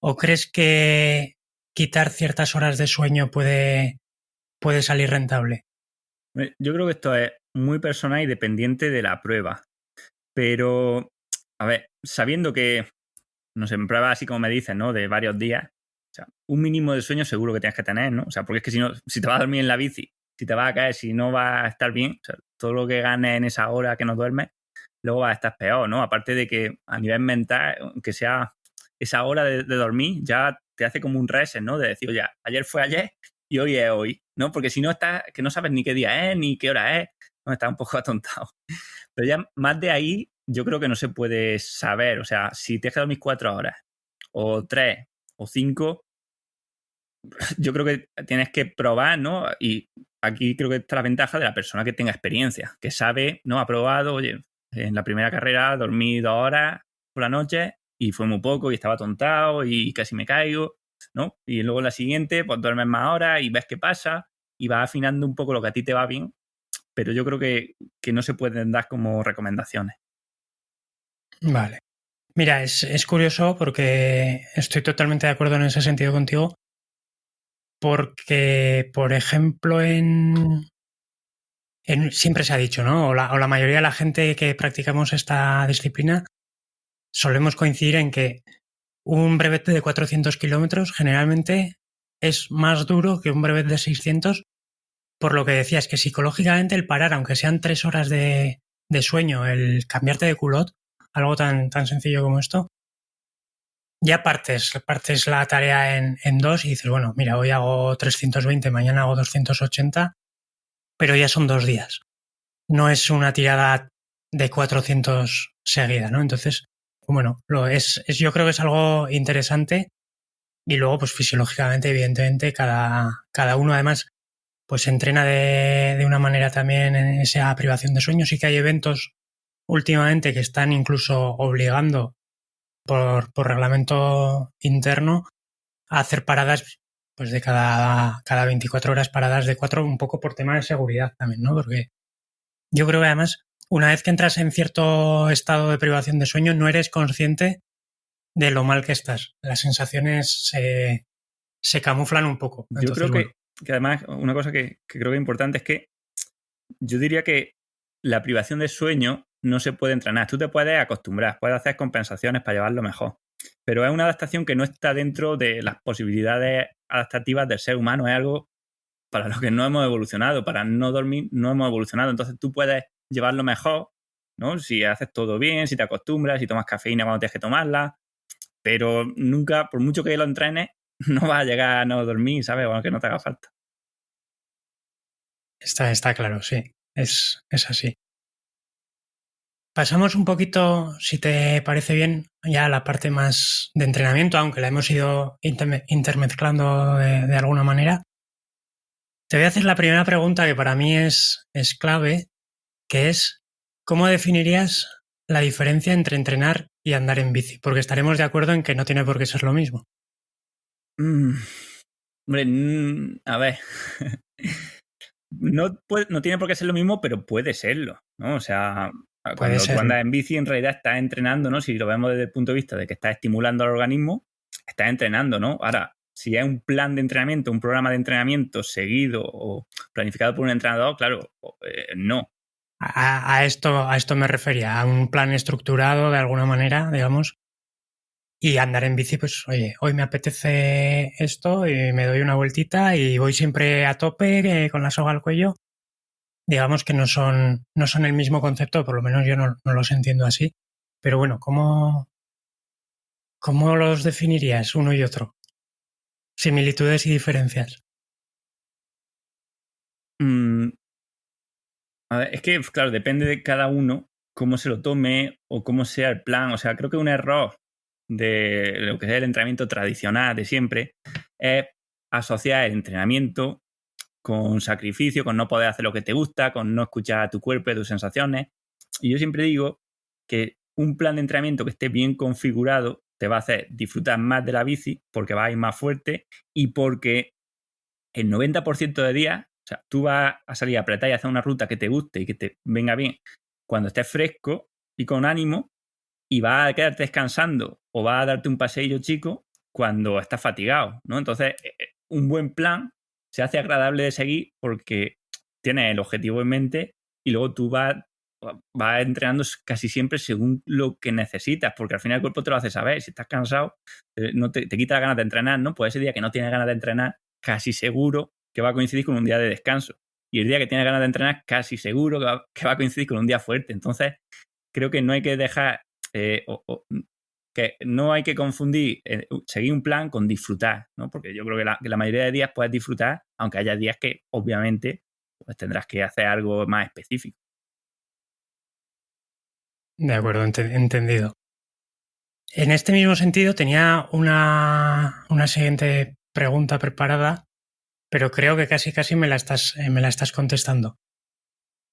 ¿O crees que quitar ciertas horas de sueño puede salir rentable? Yo creo que esto es muy personal y dependiente de la prueba. Pero, a ver, sabiendo que, no sé, en pruebas así como me dices, ¿no? De varios días, o sea, un mínimo de sueño seguro que tienes que tener, ¿no? O sea, porque es que si no, si te vas a dormir en la bici, si te vas a caer, si no vas a estar bien, o sea, todo lo que ganes en esa hora que no duermes, luego vas a estar peor, ¿no? Aparte de que a nivel mental, aunque sea esa hora de dormir, ya te hace como un reset, ¿no? De decir, oye, ayer fue ayer y hoy es hoy, ¿no? Porque si no estás, que no sabes ni qué día es, ni qué hora es, no, estás un poco atontado. Pero ya más de ahí, yo creo que no se puede saber. O sea, si tienes que dormir 4 horas, o 3, o 5, yo creo que tienes que probar, ¿no? Y aquí creo que está la ventaja de la persona que tenga experiencia, que sabe, ¿no? Ha probado, oye, en la primera carrera dormí 2 horas por la noche y fue muy poco y estaba atontado y casi me caigo, ¿no? Y luego en la siguiente, pues duermes más horas y ves qué pasa y vas afinando un poco lo que a ti te va bien, pero yo creo que no se pueden dar como recomendaciones. Vale. Mira, es curioso porque estoy totalmente de acuerdo en ese sentido contigo, porque, por ejemplo, siempre se ha dicho, ¿no? O la mayoría de la gente que practicamos esta disciplina solemos coincidir en que un brevete de 400 kilómetros generalmente es más duro que un brevete de 600, por lo que decías, que psicológicamente el parar, aunque sean 3 horas de sueño, el cambiarte de culot, algo tan sencillo como esto, ya partes la tarea en dos y dices, bueno, mira, hoy hago 320, mañana hago 280, pero ya son 2 días. No es una tirada de 400 seguida, ¿no? Entonces, bueno, yo creo que es algo interesante y luego, pues fisiológicamente, evidentemente, cada uno además pues se entrena de una manera también en esa privación de sueño. Sí que hay eventos últimamente que están incluso obligando por reglamento interno a hacer paradas pues de cada 24 horas paradas de 4, un poco por tema de seguridad también, ¿no? Porque yo creo que además, una vez que entras en cierto estado de privación de sueño, no eres consciente de lo mal que estás. Las sensaciones se camuflan un poco. Yo Entonces, creo bueno, que además una cosa que creo que es importante es que yo diría que la privación de sueño no se puede entrenar. Tú te puedes acostumbrar, puedes hacer compensaciones para llevarlo mejor. Pero es una adaptación que no está dentro de las posibilidades adaptativas del ser humano. Es algo para lo que no hemos evolucionado. Para no dormir no hemos evolucionado. Entonces tú puedes llevarlo mejor, ¿no? Si haces todo bien, si te acostumbras, si tomas cafeína cuando tienes que tomarla. Pero nunca, por mucho que lo entrenes, no vas a llegar a no dormir, ¿sabes? O aunque no te haga falta. está claro, sí. Es así. Pasamos un poquito, si te parece bien, ya a la parte más de entrenamiento, aunque la hemos ido intermezclando de alguna manera. Te voy a hacer la primera pregunta que para mí es clave, que es, ¿cómo definirías la diferencia entre entrenar y andar en bici? Porque estaremos de acuerdo en que no tiene por qué ser lo mismo. Hombre, a ver. No tiene por qué ser lo mismo, pero puede serlo, ¿no? O sea, Puede cuando tú ser. andas en bici, en realidad estás entrenando, ¿no? Si lo vemos desde el punto de vista de que estás estimulando al organismo, estás entrenando, ¿no? Ahora, si es un plan de entrenamiento, un programa de entrenamiento seguido o planificado por un entrenador, claro, no. A esto me refería, a un plan estructurado de alguna manera, digamos. Y andar en bici, pues oye, hoy me apetece esto y me doy una vueltita y voy siempre a tope, con la soga al cuello. Digamos que no son el mismo concepto, por lo menos yo no los entiendo así. Pero bueno, ¿cómo los definirías uno y otro? Similitudes y diferencias. Mm, a ver, es que, claro, depende de cada uno cómo se lo tome o cómo sea el plan. O sea, creo que un error de lo que es el entrenamiento tradicional de siempre es asociar el entrenamiento con sacrificio, con no poder hacer lo que te gusta, con no escuchar a tu cuerpo y tus sensaciones. Y yo siempre digo que un plan de entrenamiento que esté bien configurado te va a hacer disfrutar más de la bici porque vas a ir más fuerte y porque el 90% de días, o sea, tú vas a salir a apretar y hacer una ruta que te guste y que te venga bien cuando estés fresco y con ánimo y vas a quedarte descansando o vas a darte un paseillo chico cuando estás fatigado, ¿no? Entonces, un buen plan se hace agradable de seguir porque tienes el objetivo en mente y luego tú vas entrenando casi siempre según lo que necesitas, porque al final el cuerpo te lo hace saber. Si estás cansado, no te quita las ganas de entrenar, ¿no? Pues ese día que no tienes ganas de entrenar, casi seguro que va a coincidir con un día de descanso. Y el día que tienes ganas de entrenar, casi seguro que va a coincidir con un día fuerte. Entonces, creo que no hay que dejar, que no hay que confundir seguir un plan con disfrutar, ¿no? Porque yo creo que la mayoría de días puedes disfrutar, aunque haya días que, obviamente, pues tendrás que hacer algo más específico. De acuerdo, entendido. En este mismo sentido, tenía una siguiente pregunta preparada, pero creo que casi me la estás contestando.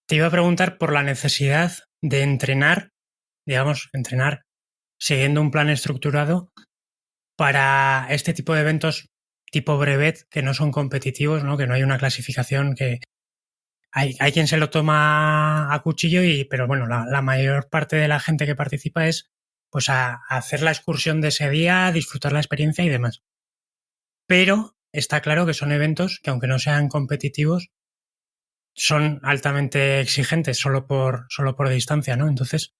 Te iba a preguntar por la necesidad de entrenar, digamos, entrenar siguiendo un plan estructurado para este tipo de eventos tipo brevet que no son competitivos, ¿no? Que no hay una clasificación, que hay quien se lo toma a cuchillo, pero bueno, la mayor parte de la gente que participa es pues a hacer la excursión de ese día, a disfrutar la experiencia y demás. Pero está claro que son eventos que, aunque no sean competitivos, son altamente exigentes solo por distancia, ¿no? Entonces,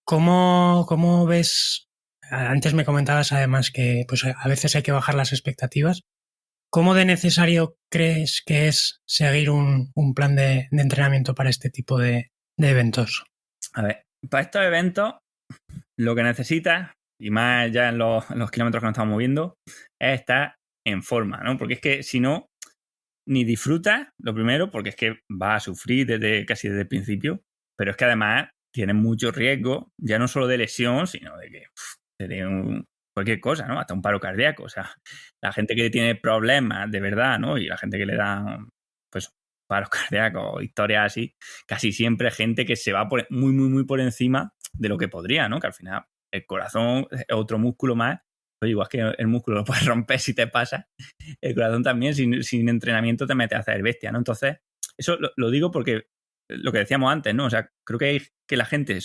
¿cómo ves? Antes me comentabas además que pues a veces hay que bajar las expectativas. ¿Cómo de necesario crees que es seguir un plan de entrenamiento para este tipo de eventos? A ver, para estos eventos, lo que necesitas, y más ya en los kilómetros que nos estamos moviendo, es estar en forma, ¿no? Porque es que si no, ni disfrutas, lo primero, porque es que vas a sufrir casi desde el principio, pero es que además tienes mucho riesgo, ya no solo de lesión, sino de que te dé cualquier cosa, ¿no? Hasta un paro cardíaco. O sea, la gente que tiene problemas de verdad, ¿no? Y la gente que le da, pues, paros cardíacos, historias así, casi siempre es gente que se va muy por encima de lo que podría, ¿no? Que al final el corazón es otro músculo más Pues igual que el músculo lo puedes romper si te pasa, el corazón también, sin entrenamiento te metes a hacer bestia, ¿no? Entonces, eso lo digo porque lo que decíamos antes, ¿no? O sea, creo que la gente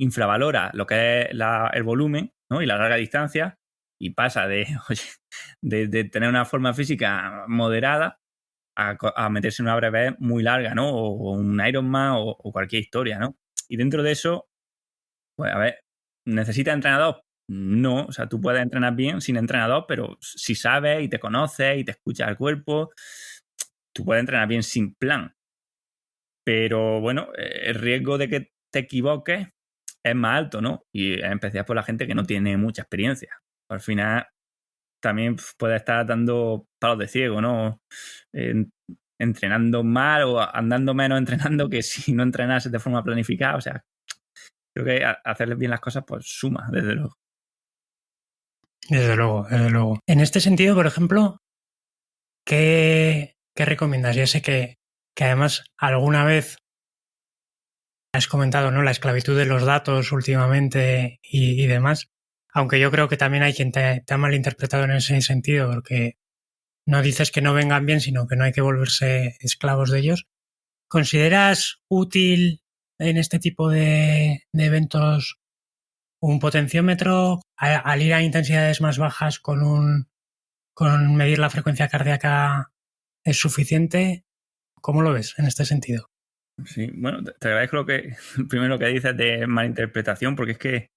infravalora lo que es el volumen, ¿no? Y la larga distancia, y pasa oye, de tener una forma física moderada a meterse en una breve muy larga, ¿no? O un Ironman o cualquier historia, ¿no? Y dentro de eso, pues a ver, ¿necesitas entrenador? No, o sea, tú puedes entrenar bien sin entrenador, pero si sabes y te conoces y te escuchas al cuerpo, tú puedes entrenar bien sin plan. Pero bueno, el riesgo de que te equivoques es más alto, ¿no? Y en especial por la gente que no tiene mucha experiencia. Al final también puede estar dando palos de ciego, ¿no? Entrenando mal o andando menos entrenando que si no entrenases de forma planificada. O sea, creo que hacerles bien las cosas pues suma, desde luego. Desde luego, desde luego. En este sentido, por ejemplo, ¿qué recomiendas? Ya sé que además alguna vez has comentado, ¿no?, la esclavitud de los datos últimamente y demás, aunque yo creo que también hay quien te ha malinterpretado en ese sentido, porque no dices que no vengan bien, sino que no hay que volverse esclavos de ellos. ¿Consideras útil en este tipo de eventos un potenciómetro al ir a intensidades más bajas con medir la frecuencia cardíaca es suficiente? ¿Cómo lo ves en este sentido? Sí, bueno, te agradezco primero lo que dices de malinterpretación, porque es que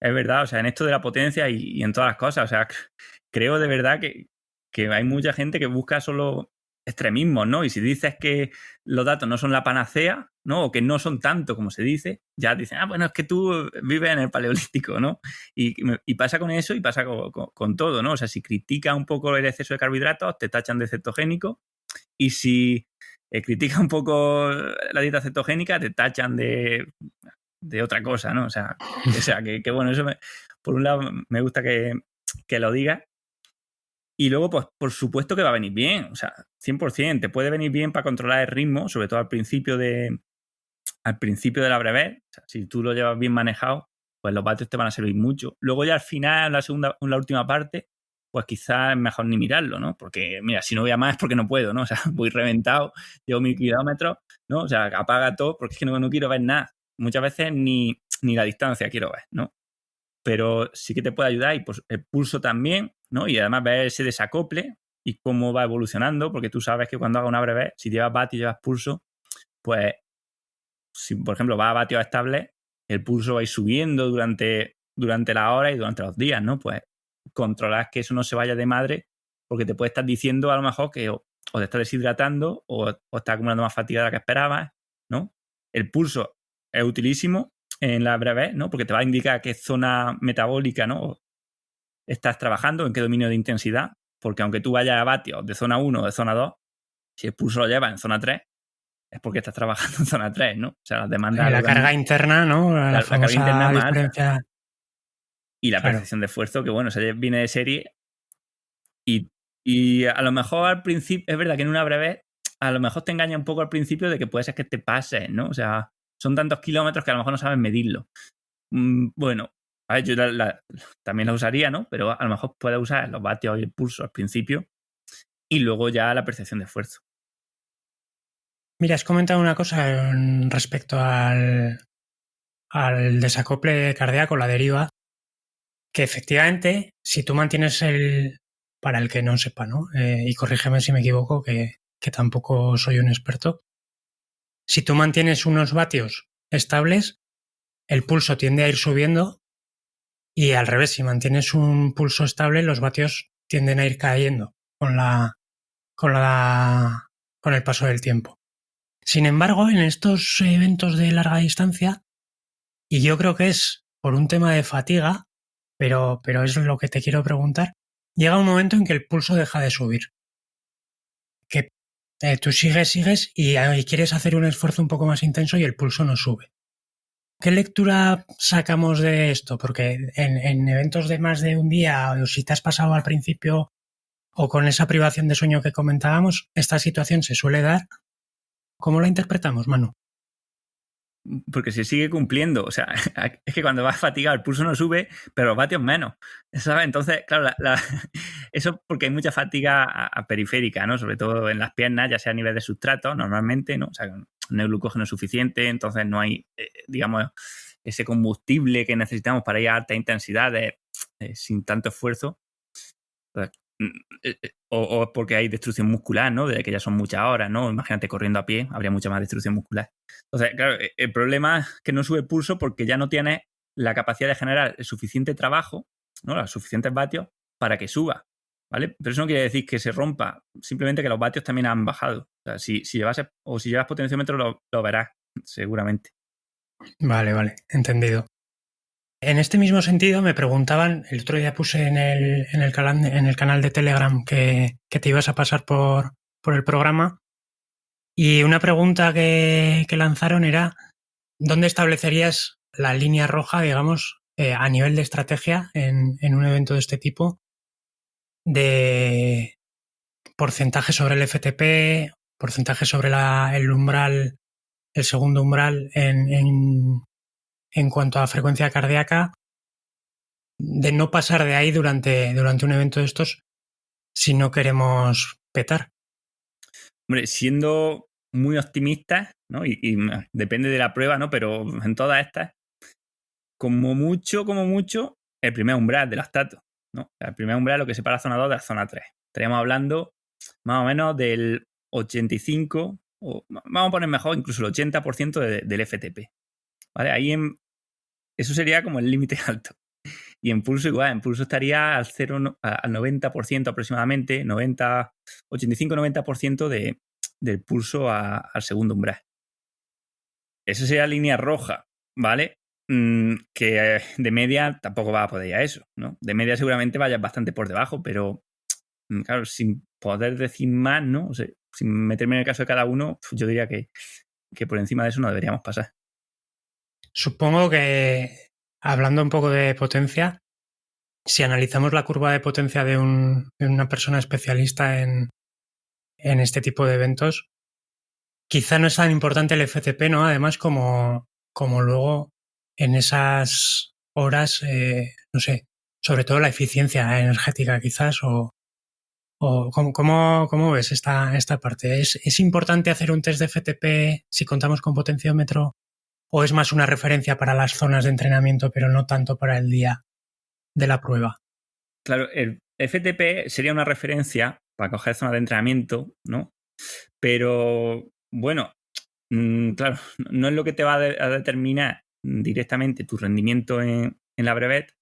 es verdad, o sea, en esto de la potencia y en todas las cosas, o sea, creo de verdad que hay mucha gente que busca solo extremismos, ¿no? Y si dices que los datos no son la panacea, ¿no? O que no son tanto como se dice, ya dicen, bueno, es que tú vives en el paleolítico, ¿no? Y pasa con eso y pasa con todo, ¿no? O sea, si criticas un poco el exceso de carbohidratos, te tachan de cetogénico, y si criticas un poco la dieta cetogénica, te tachan de otra cosa, ¿no? O sea, que bueno, eso por un lado me gusta que lo digas. Y luego, pues, por supuesto que va a venir bien, o sea, 100%. Te puede venir bien para controlar el ritmo, sobre todo al principio de la breve. O sea, si tú lo llevas bien manejado, pues los vatios te van a servir mucho. Luego ya al final, en la última parte, pues quizás es mejor ni mirarlo, ¿no? Porque, mira, si no voy a más es porque no puedo, ¿no? O sea, voy reventado, llevo 1000 kilómetros, ¿no? O sea, apaga todo porque es que no quiero ver nada. Muchas veces ni la distancia quiero ver, ¿no? Pero sí que te puede ayudar y pues el pulso también, ¿no? Y además ver ese desacople y cómo va evolucionando, porque tú sabes que cuando hagas una breve, si llevas vatio y llevas pulso, pues si por ejemplo vas a vatios estables, el pulso va a ir subiendo durante la hora y durante los días, ¿no? Pues controlar que eso no se vaya de madre, porque te puede estar diciendo a lo mejor que o te está deshidratando o está acumulando más fatiga de la que esperabas, ¿no? El pulso es utilísimo en la breve, ¿no? Porque te va a indicar qué zona metabólica, ¿no?, estás trabajando, en qué dominio de intensidad, porque aunque tú vayas a vatios de zona 1 o de zona 2, si el pulso lo llevas en zona 3, es porque estás trabajando en zona 3, ¿no? O sea, las demandas... La carga interna, ¿no? La carga interna famosa es más diferencia. alta. Y la Claro. percepción de esfuerzo, que bueno, se viene de serie. Y a lo mejor al principio, es verdad que en una breve, a lo mejor te engaña un poco al principio de que puede ser que te pases, ¿no? O sea, son tantos kilómetros que a lo mejor no sabes medirlo. Bueno, a ver, yo también la usaría, ¿no? Pero a lo mejor puedes usar los vatios y el pulso al principio y luego ya la percepción de esfuerzo. Mira, has comentado una cosa respecto al desacople cardíaco, la deriva, que efectivamente, si tú mantienes para el que no sepa, ¿no? Y corrígeme si me equivoco, que tampoco soy un experto, si tú mantienes unos vatios estables, el pulso tiende a ir subiendo y al revés, si mantienes un pulso estable, los vatios tienden a ir cayendo con el paso del tiempo. Sin embargo, en estos eventos de larga distancia, y yo creo que es por un tema de fatiga, pero es lo que te quiero preguntar, llega un momento en que el pulso deja de subir. Que tú sigues y quieres hacer un esfuerzo un poco más intenso y el pulso no sube. ¿Qué lectura sacamos de esto? Porque en eventos de más de un día, o si te has pasado al principio o con esa privación de sueño que comentábamos, esta situación se suele dar. ¿Cómo la interpretamos, Manu? porque se sigue cumpliendo. O sea, es que cuando vas fatigado el pulso no sube, pero los vatios menos, ¿sabes? Entonces, claro, eso porque hay mucha fatiga periférica, ¿no? Sobre todo en las piernas, ya sea a nivel de sustrato, normalmente, ¿no? O sea, no hay glucógeno suficiente, entonces no hay, digamos, ese combustible que necesitamos para ir a altas intensidades sin tanto esfuerzo. Entonces, o porque hay destrucción muscular, ¿no? De que ya son muchas horas, ¿no? Imagínate corriendo a pie, habría mucha más destrucción muscular. Entonces, claro, el problema es que no sube el pulso porque ya no tienes la capacidad de generar el suficiente trabajo, ¿no? Los suficientes vatios para que suba, ¿vale? Pero eso no quiere decir que se rompa, simplemente que los vatios también han bajado. O sea, si llevas potenciómetro lo verás, seguramente. Vale, entendido. En este mismo sentido, me preguntaban, el otro día puse en el canal de Telegram que te ibas a pasar por el programa, y una pregunta que lanzaron era ¿dónde establecerías la línea roja, digamos, a nivel de estrategia en un evento de este tipo, de porcentaje sobre el FTP, porcentaje sobre el umbral, el segundo umbral en cuanto a frecuencia cardíaca, de no pasar de ahí durante un evento de estos si no queremos petar? Hombre, siendo muy optimistas, ¿no? Y depende de la prueba, ¿no? Pero en todas estas, como mucho, el primer umbral del lactato, ¿no? El primer umbral, lo que separa la zona 2 de la zona 3. Estaríamos hablando más o menos del 85, o vamos a poner mejor, incluso el 80% del FTP. ¿Vale? Eso sería como el límite alto. Y en pulso igual, en pulso estaría al 90% aproximadamente, 85-90% del pulso al segundo umbral. Eso sería línea roja, ¿vale? Que de media tampoco vas a poder ir a eso, ¿no? De media seguramente vayas bastante por debajo, pero claro, sin poder decir más, ¿no? O sea, sin meterme en el caso de cada uno, yo diría que por encima de eso no deberíamos pasar. Supongo que, hablando un poco de potencia, si analizamos la curva de potencia de una persona especialista en este tipo de eventos, quizá no es tan importante el FTP, ¿no? Además, como luego en esas horas, no sé, sobre todo la eficiencia energética quizás, o ¿cómo ves esta parte? ¿Es importante hacer un test de FTP si contamos con potenciómetro, o es más una referencia para las zonas de entrenamiento, pero no tanto para el día de la prueba? Claro, el FTP sería una referencia para coger zonas de entrenamiento, ¿no? Pero, bueno, claro, no es lo que te va a determinar directamente tu rendimiento en la brevet.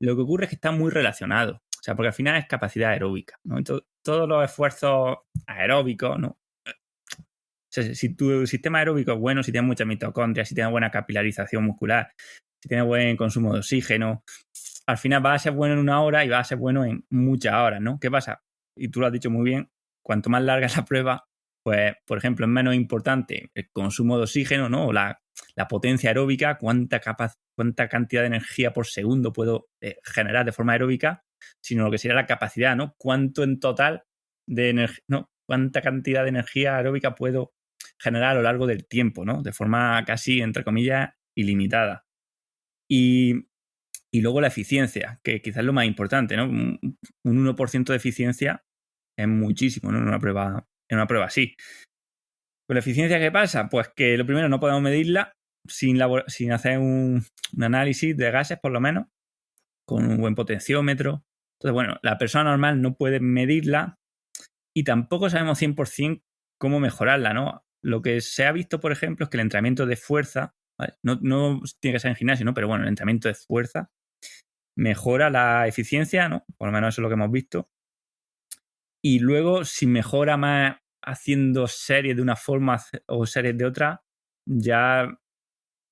Lo que ocurre es que está muy relacionado. O sea, porque al final es capacidad aeróbica, ¿no? Entonces, todos los esfuerzos aeróbicos, ¿no? O sea, si tu sistema aeróbico es bueno, si tienes mucha mitocondria, si tienes buena capilarización muscular, si tienes buen consumo de oxígeno, al final vas a ser bueno en una hora y vas a ser bueno en muchas horas, ¿no? ¿Qué pasa? Y tú lo has dicho muy bien, cuanto más larga es la prueba, pues, por ejemplo, es menos importante el consumo de oxígeno, ¿no? O la potencia aeróbica, cuánta cantidad de energía por segundo puedo generar de forma aeróbica, sino lo que sería la capacidad, ¿no? Cuánto en total de energía, ¿no? Cuánta cantidad de energía aeróbica puedo generar a lo largo del tiempo, ¿no? De forma casi, entre comillas, ilimitada. Y luego la eficiencia, que quizás es lo más importante, ¿no? Un 1% de eficiencia es muchísimo, ¿no? En una prueba así. ¿Con la eficiencia qué pasa? Pues que lo primero no podemos medirla sin hacer un análisis de gases, por lo menos, con un buen potenciómetro. Entonces, bueno, la persona normal no puede medirla y tampoco sabemos 100% cómo mejorarla, ¿no? Lo que se ha visto, por ejemplo, es que el entrenamiento de fuerza, ¿vale? No tiene que ser en gimnasio, ¿no? Pero bueno, el entrenamiento de fuerza mejora la eficiencia, ¿no? Por lo menos eso es lo que hemos visto. Y luego, si mejora más haciendo series de una forma o series de otra, ya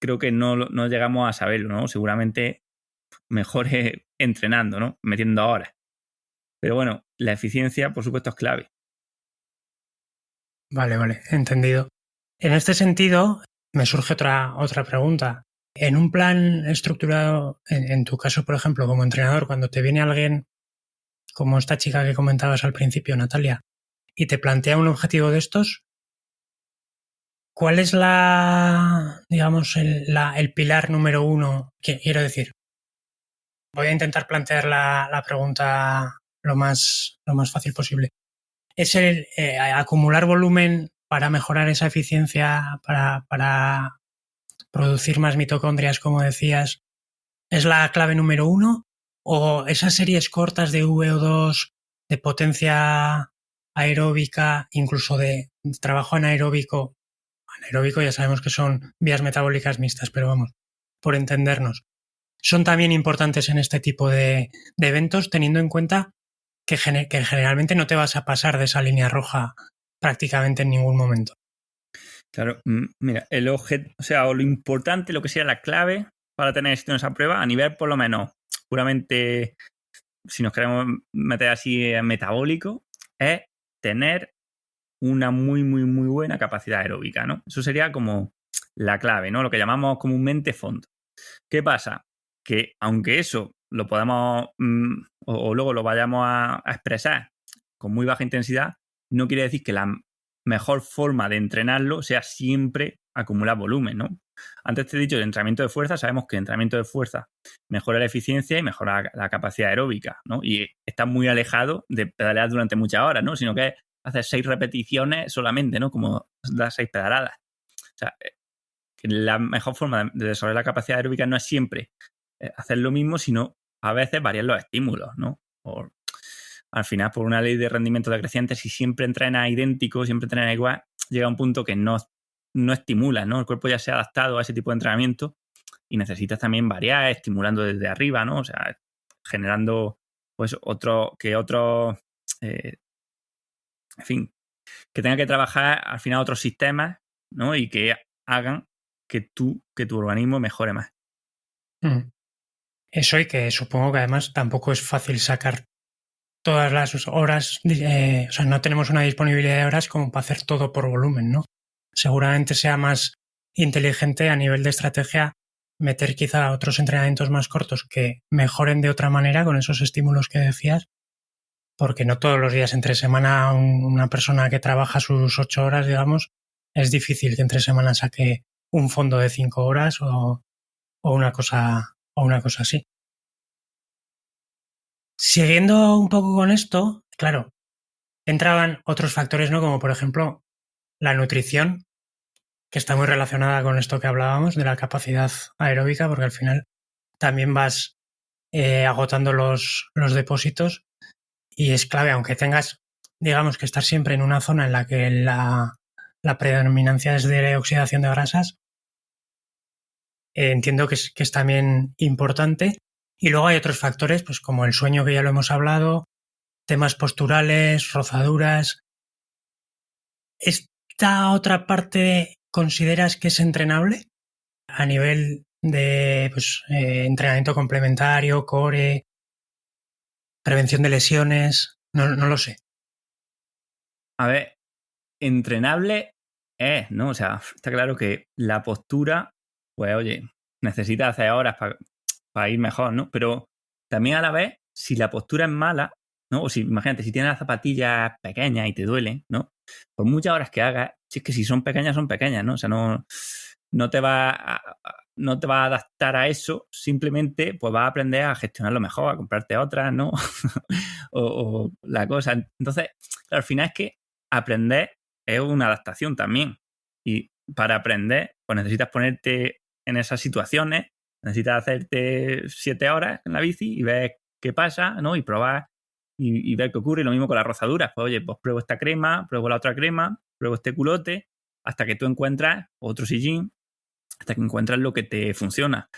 creo que no llegamos a saberlo, ¿no? Seguramente mejore entrenando, ¿no? Metiendo horas. Pero bueno, la eficiencia, por supuesto, es clave. Vale, entendido. En este sentido, me surge otra pregunta. En un plan estructurado, en tu caso, por ejemplo, como entrenador, cuando te viene alguien como esta chica que comentabas al principio, Natalia, y te plantea un objetivo de estos, ¿Cuál es digamos, el pilar número uno? Quiero decir, voy a intentar plantear la pregunta lo más fácil posible. ¿Es el acumular volumen para mejorar esa eficiencia, para producir más mitocondrias, como decías, es la clave número uno? ¿O esas series cortas de VO2, de potencia aeróbica, incluso de trabajo anaeróbico? Anaeróbico ya sabemos que son vías metabólicas mixtas, pero vamos, por entendernos. Son también importantes en este tipo de eventos, teniendo en cuenta que generalmente no te vas a pasar de esa línea roja prácticamente en ningún momento. Claro, mira, o sea, o lo importante, lo que sea la clave para tener éxito en esa prueba, a nivel por lo menos puramente, si nos queremos meter así en metabólico, es tener una muy, muy, muy buena capacidad aeróbica, ¿no? Eso sería como la clave, ¿no? Lo que llamamos comúnmente fondo. ¿Qué pasa? Que aunque eso lo podamos o luego lo vayamos a expresar con muy baja intensidad, no quiere decir que la mejor forma de entrenarlo sea siempre acumular volumen, ¿no? Antes te he dicho, el entrenamiento de fuerza, sabemos que el entrenamiento de fuerza mejora la eficiencia y mejora la capacidad aeróbica, ¿no? Y está muy alejado de pedalear durante muchas horas, ¿no? Sino que es hacer 6 repeticiones solamente, ¿no? Como dar 6 pedaladas. O sea, que la mejor forma de desarrollar la capacidad aeróbica no es siempre hacer lo mismo, sino a veces variar los estímulos, ¿no? Al final, por una ley de rendimiento decreciente, si siempre entrenas idéntico, siempre entrenas igual, llega a un punto que no estimula, ¿no? El cuerpo ya se ha adaptado a ese tipo de entrenamiento y necesitas también variar, estimulando desde arriba, ¿no? O sea, generando, pues, en fin, que tenga que trabajar al final otros sistemas, ¿no? Y que hagan que tu organismo mejore más. Eso, y que supongo que además tampoco es fácil sacar todas las horas, o sea, no tenemos una disponibilidad de horas como para hacer todo por volumen, ¿no? Seguramente sea más inteligente a nivel de estrategia meter quizá otros entrenamientos más cortos que mejoren de otra manera con esos estímulos que decías, porque no todos los días entre semana una persona que trabaja sus 8 horas, digamos, es difícil que entre semana saque un fondo de 5 horas o una cosa así. Siguiendo un poco con esto, claro, entraban otros factores, ¿no? Como por ejemplo la nutrición, que está muy relacionada con esto que hablábamos de la capacidad aeróbica, porque al final también vas agotando los depósitos y es clave, aunque tengas, digamos, que estar siempre en una zona en la que la predominancia es de oxidación de grasas, entiendo que es también importante. Y luego hay otros factores, pues como el sueño, que ya lo hemos hablado, temas posturales, rozaduras. ¿Esta otra parte consideras que es entrenable a nivel de pues, entrenamiento complementario, core, prevención de lesiones? No lo sé. A ver, entrenable es, ¿no? O sea, está claro que la postura, pues oye, necesita hacer horas para ir mejor, ¿no? Pero también a la vez, si la postura es mala, ¿no? O si, imagínate, si tienes las zapatillas pequeñas y te duelen, ¿no? Por muchas horas que hagas, si es que si son pequeñas, ¿no? O sea, no te no te va a adaptar a eso, simplemente pues vas a aprender a gestionarlo mejor, a comprarte otras, ¿no? o la cosa. Entonces, claro, al final es que aprender es una adaptación también. Y para aprender, pues necesitas ponerte en esas situaciones, necesitas hacerte 7 horas en la bici y ver qué pasa, ¿no? Y probar y ver qué ocurre. Y lo mismo con las rozaduras. Pues oye, pues pruebo esta crema, pruebo la otra crema, pruebo este culote, hasta que tú encuentras otro sillín, hasta que encuentras lo que te funciona.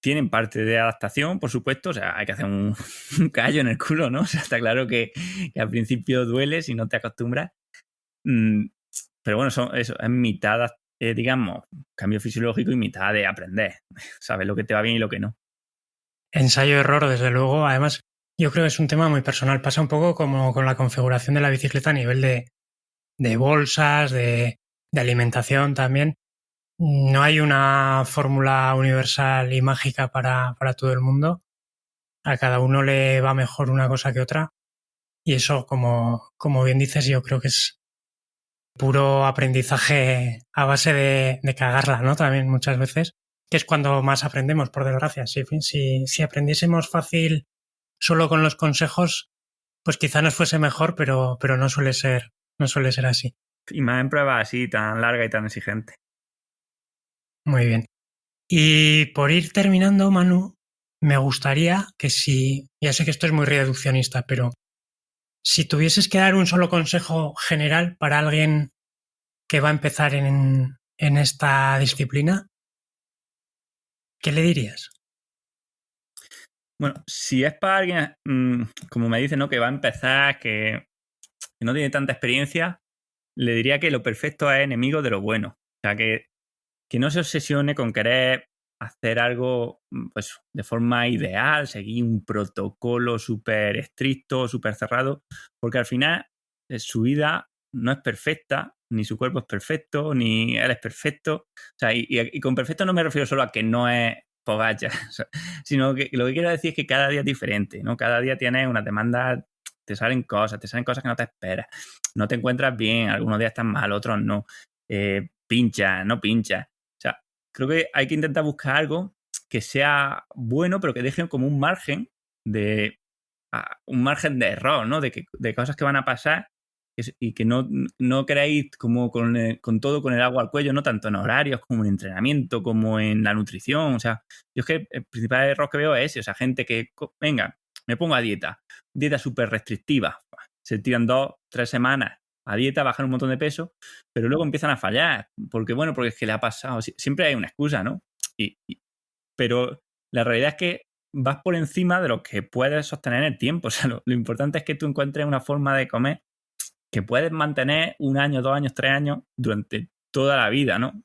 Tienen parte de adaptación, por supuesto, o sea, hay que hacer un callo en el culo, ¿no? O sea, está claro que al principio duele si no te acostumbras. Pero bueno, eso es mitad, digamos, cambio fisiológico y mitad de aprender. Sabes lo que te va bien y lo que no. Ensayo-error, desde luego. Además, yo creo que es un tema muy personal. Pasa un poco como con la configuración de la bicicleta a nivel de bolsas, de alimentación también. No hay una fórmula universal y mágica para todo el mundo. A cada uno le va mejor una cosa que otra. Y eso, como bien dices, yo creo que es puro aprendizaje a base de cagarla, ¿no? También muchas veces, que es cuando más aprendemos, por desgracia. Si aprendiésemos fácil solo con los consejos, pues quizá nos fuese mejor, pero no suele ser así. Y más en pruebas así, tan largas y tan exigentes. Muy bien. Y por ir terminando, Manu, me gustaría que ya sé que esto es muy reduccionista, pero si tuvieses que dar un solo consejo general para alguien que va a empezar en esta disciplina, ¿qué le dirías? Bueno, si es para alguien, como me dice, ¿no? Que va a empezar, que no tiene tanta experiencia, le diría que lo perfecto es enemigo de lo bueno. O sea, que no se obsesione con querer hacer algo pues, de forma ideal, seguir un protocolo súper estricto, súper cerrado, porque al final su vida no es perfecta, ni su cuerpo es perfecto, ni él es perfecto. O sea, y con perfecto no me refiero solo a que no es pogacha, o sea, sino que lo que quiero decir es que cada día es diferente, ¿no? Cada día tienes una demanda, te salen cosas que no te esperas, no te encuentras bien, algunos días están mal, otros no. Pincha, no pincha. O sea, creo que hay que intentar buscar algo que sea bueno, pero que deje como un margen de error, ¿no? De cosas que van a pasar y que no queráis como con todo con el agua al cuello, no tanto en horarios como en entrenamiento, como en la nutrición. O sea, yo es que el principal error que veo es ese. O sea, gente que, venga, me pongo a dieta súper restrictiva. Se tiran 2, 3 semanas a dieta, bajan un montón de peso, pero luego empiezan a fallar. Porque es que le ha pasado. Siempre hay una excusa, ¿no? Pero la realidad es que vas por encima de lo que puedes sostener en el tiempo. O sea, lo importante es que tú encuentres una forma de comer que puedes mantener 1 año, 2 años, 3 años durante toda la vida, ¿no?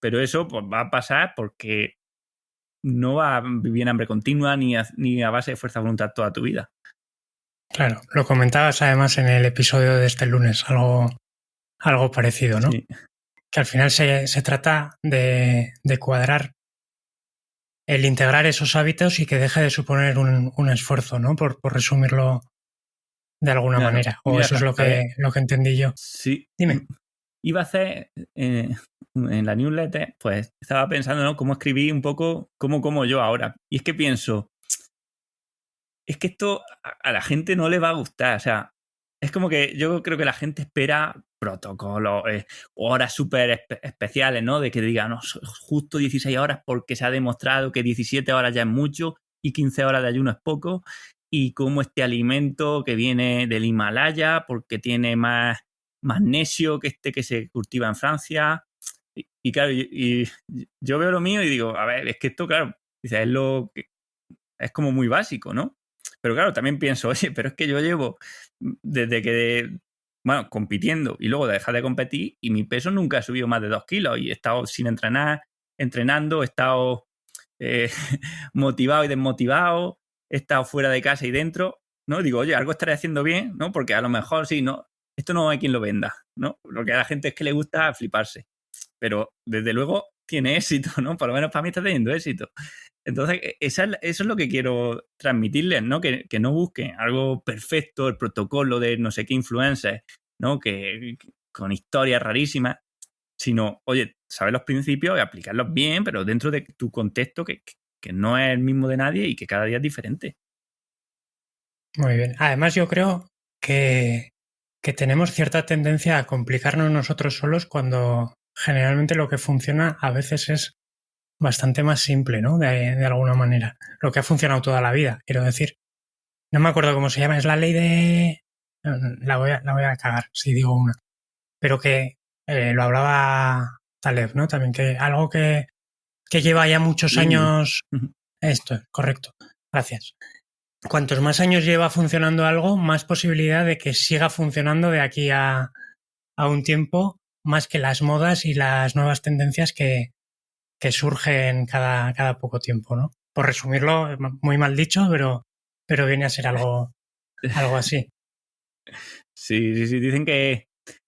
Pero eso pues, va a pasar porque no va a vivir en hambre continua ni a base de fuerza de voluntad toda tu vida. Claro, lo comentabas además en el episodio de este lunes, algo parecido, ¿no? Sí. Que al final se trata de cuadrar el integrar esos hábitos y que deje de suponer un esfuerzo, ¿no? Por resumirlo de alguna Claro. manera. O Mira, eso es lo que entendí yo. Sí. Dime. Iba a hacer en la newsletter, pues estaba pensando, ¿no? Cómo escribir un poco cómo como yo ahora. Y es que pienso, es que esto a la gente no le va a gustar. O sea, es como que yo creo que la gente espera protocolos, horas súper especiales, ¿no? De que digan, no, justo 16 horas porque se ha demostrado que 17 horas ya es mucho y 15 horas de ayuno es poco. Y como este alimento que viene del Himalaya porque tiene más magnesio que este que se cultiva en Francia. Y claro, y yo veo lo mío y digo, a ver, es que esto, claro, dice, es como muy básico, ¿no? Pero claro, también pienso, oye, pero es que yo llevo desde que, bueno, compitiendo y luego de dejar de competir y mi peso nunca ha subido más de 2 kilos y he estado sin entrenar, entrenando, he estado motivado y desmotivado, he estado fuera de casa y dentro, ¿no? Digo, oye, algo estaré haciendo bien, ¿no? Porque a lo mejor sí, ¿no? Esto no hay quien lo venda, ¿no? Lo que a la gente es que le gusta fliparse. Pero desde luego tiene éxito, ¿no? Por lo menos para mí está teniendo éxito. Entonces, eso es lo que quiero transmitirles, ¿no? Que no busquen algo perfecto, el protocolo de no sé qué influencers, ¿no? Que con historias rarísimas, sino, oye, saber los principios y aplicarlos bien, pero dentro de tu contexto que no es el mismo de nadie y que cada día es diferente. Muy bien. Además, yo creo que tenemos cierta tendencia a complicarnos nosotros solos cuando generalmente lo que funciona a veces es bastante más simple, ¿no? De alguna manera. Lo que ha funcionado toda la vida, quiero decir. No me acuerdo cómo se llama, es la ley de... La voy a cagar si digo una. Pero que lo hablaba Taleb, ¿no? También que algo que lleva ya muchos Lenin. años... Esto, correcto. Gracias. Cuantos más años lleva funcionando algo, más posibilidad de que siga funcionando de aquí a un tiempo, más que las modas y las nuevas tendencias que surgen cada poco tiempo, ¿no? Por resumirlo, muy mal dicho, pero viene a ser algo así. Sí, dicen que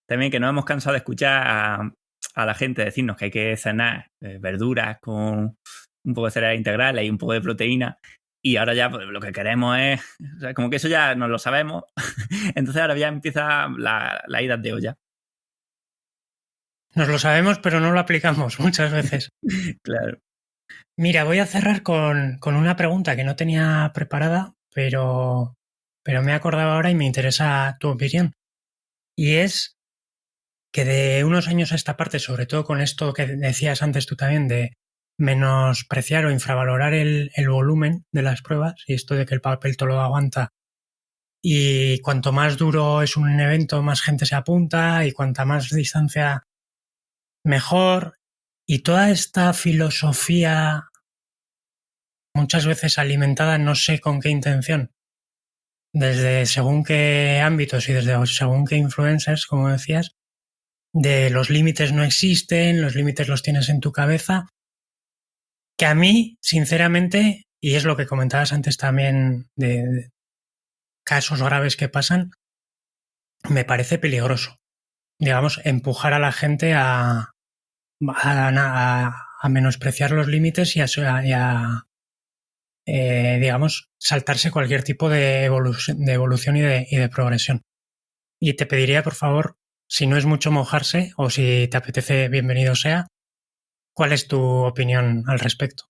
también que no hemos cansado de escuchar a la gente decirnos que hay que cenar verduras con un poco de cereales integrales y un poco de proteína. Y ahora ya pues, lo que queremos es, o sea, como que eso ya nos lo sabemos. Entonces ahora ya empieza la ida de olla. Nos lo sabemos, pero no lo aplicamos muchas veces. Claro. Mira, voy a cerrar con una pregunta que no tenía preparada, pero me he acordado ahora y me interesa tu opinión. Y es que de unos años a esta parte, sobre todo con esto que decías antes tú también, de menospreciar o infravalorar el volumen de las pruebas y esto de que el papel todo lo aguanta, y cuanto más duro es un evento, más gente se apunta y cuanta más distancia, mejor. Y toda esta filosofía, muchas veces alimentada no sé con qué intención, desde según qué ámbitos y desde según qué influencers, como decías, de los límites no existen, los límites los tienes en tu cabeza, que a mí, sinceramente, y es lo que comentabas antes también de casos graves que pasan, me parece peligroso. Digamos, empujar a la gente a menospreciar los límites y digamos, saltarse cualquier tipo de evolución y de progresión. Y te pediría, por favor, si no es mucho mojarse o si te apetece, bienvenido sea, ¿cuál es tu opinión al respecto?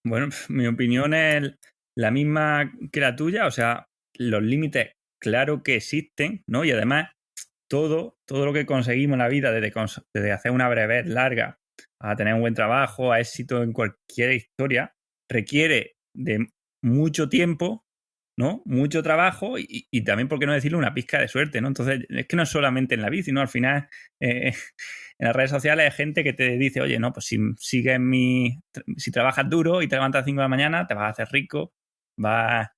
Bueno, mi opinión es la misma que la tuya, o sea, los límites claro que existen, ¿no? Y además todo lo que conseguimos en la vida, desde hacer una breve larga a tener un buen trabajo, a éxito en cualquier historia, requiere de mucho tiempo, ¿no? Mucho trabajo y también, por qué no decirlo, una pizca de suerte, ¿no? Entonces, es que no es solamente en la bici, ¿no? Al final, en las redes sociales hay gente que te dice, oye, no, pues si trabajas duro y te levantas a las 5 de la mañana, te vas a hacer rico, vas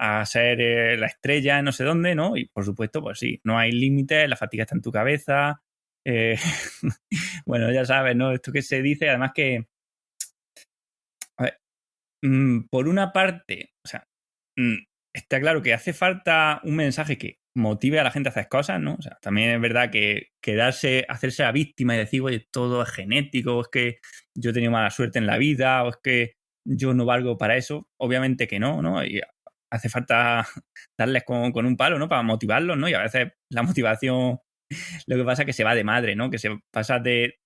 a ser la estrella no sé dónde, ¿no? Y por supuesto, pues sí, no hay límites, la fatiga está en tu cabeza. Bueno, ya sabes, ¿no? Esto que se dice, además que, a ver, por una parte, o sea, está claro que hace falta un mensaje que motive a la gente a hacer cosas, ¿no? O sea, también es verdad que hacerse la víctima y decir, oye, todo es genético, o es que yo he tenido mala suerte en la vida, o es que yo no valgo para eso. Obviamente que no, ¿no? Y hace falta darles con un palo, ¿no? Para motivarlos, ¿no? Y a veces la motivación, lo que pasa es que se va de madre, ¿no? Que se pasa de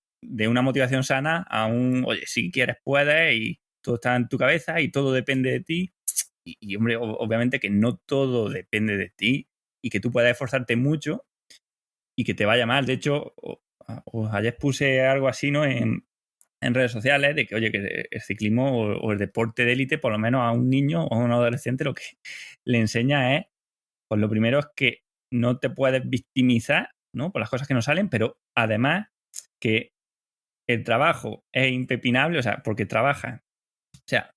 una motivación sana a oye, si quieres puedes y todo está en tu cabeza y todo depende de ti. Y hombre, obviamente que no todo depende de ti y que tú puedes esforzarte mucho y que te vaya mal. De hecho, ayer puse algo así, ¿no? En redes sociales de que, oye, que el ciclismo o el deporte de élite, por lo menos a un niño o a un adolescente, lo que le enseña es, pues lo primero es que no te puedes victimizar, ¿no? Por las cosas que no salen, pero además que el trabajo es impepinable, o sea, porque trabajan, o sea,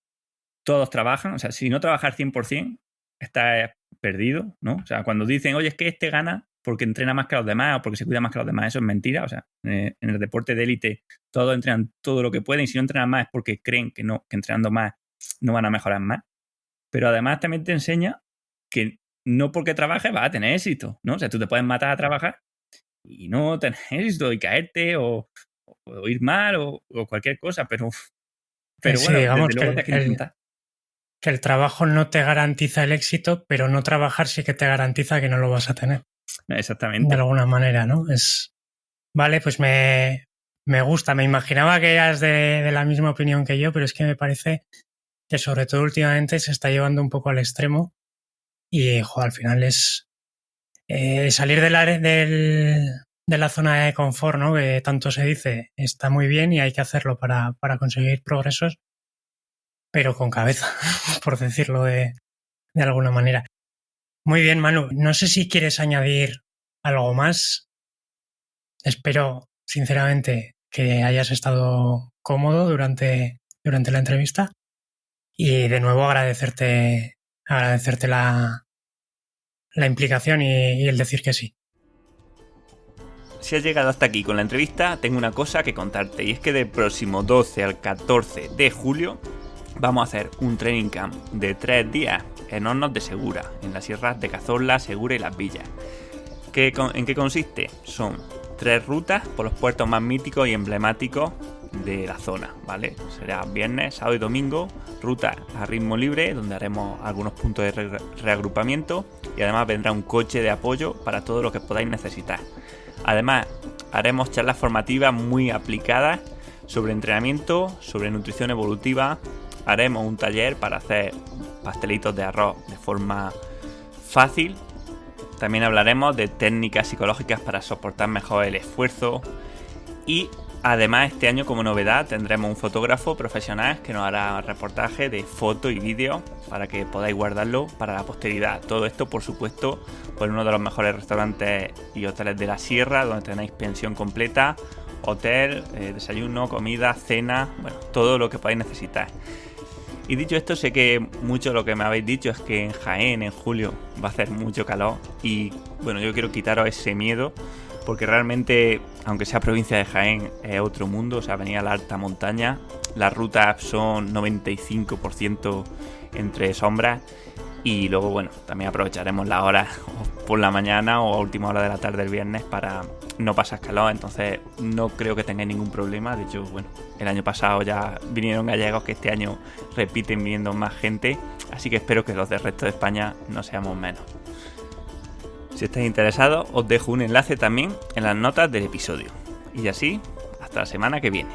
todos trabajan, o sea, si no trabajas 100%, estás perdido, ¿no? O sea, cuando dicen, oye, es que este gana porque entrena más que los demás o porque se cuida más que los demás, eso es mentira, o sea, en el deporte de élite todos entrenan todo lo que pueden y si no entrenan más es porque creen que entrenando más no van a mejorar más. Pero además también te enseña que no porque trabajes vas a tener éxito, ¿no? O sea, tú te puedes matar a trabajar y no tener éxito y caerte o ir mal o cualquier cosa, pero Sí, bueno, digamos desde luego tienes que intentar. que el trabajo no te garantiza el éxito, pero no trabajar sí que te garantiza que no lo vas a tener. Exactamente. De alguna manera, ¿no? Vale, pues me gusta. Me imaginaba que eras de la misma opinión que yo, pero es que me parece que sobre todo últimamente se está llevando un poco al extremo y, al final es salir de la zona de confort, ¿no? Que tanto se dice, está muy bien y hay que hacerlo para conseguir progresos, pero con cabeza, por decirlo de alguna manera. Muy bien, Manu. No sé si quieres añadir algo más. Espero, sinceramente, que hayas estado cómodo durante la entrevista y de nuevo agradecerte la implicación y el decir que sí. Si has llegado hasta aquí con la entrevista, tengo una cosa que contarte y es que del próximo 12 al 14 de julio vamos a hacer un training camp de 3 días en Hornos de Segura, en las sierras de Cazorla, Segura y Las Villas. ¿En qué consiste? Son 3 rutas por los puertos más míticos y emblemáticos de la zona, ¿vale? Será viernes, sábado y domingo, rutas a ritmo libre, donde haremos algunos puntos de reagrupamiento y además vendrá un coche de apoyo para todo lo que podáis necesitar. Además, haremos charlas formativas muy aplicadas sobre entrenamiento, sobre nutrición evolutiva. Haremos un taller para hacer pastelitos de arroz de forma fácil. También hablaremos de técnicas psicológicas para soportar mejor el esfuerzo. Y además este año, como novedad, tendremos un fotógrafo profesional que nos hará reportaje de foto y vídeo para que podáis guardarlo para la posteridad. Todo esto, por supuesto, por uno de los mejores restaurantes y hoteles de la Sierra, donde tenéis pensión completa, hotel, desayuno, comida, cena, bueno, todo lo que podáis necesitar. Y dicho esto, sé que mucho lo que me habéis dicho es que en Jaén, en julio, va a hacer mucho calor. Y bueno, yo quiero quitaros ese miedo, porque realmente, aunque sea provincia de Jaén, es otro mundo. O sea, venir a la alta montaña, las rutas son 95% entre sombras. Y luego, bueno, también aprovecharemos las horas por la mañana o a última hora de la tarde del viernes para no pasar calor. Entonces no creo que tengáis ningún problema. De hecho, bueno, el año pasado ya vinieron gallegos, que este año repiten viniendo más gente. Así que espero que los del resto de España no seamos menos. Si estáis interesados, os dejo un enlace también en las notas del episodio. Y así, hasta la semana que viene.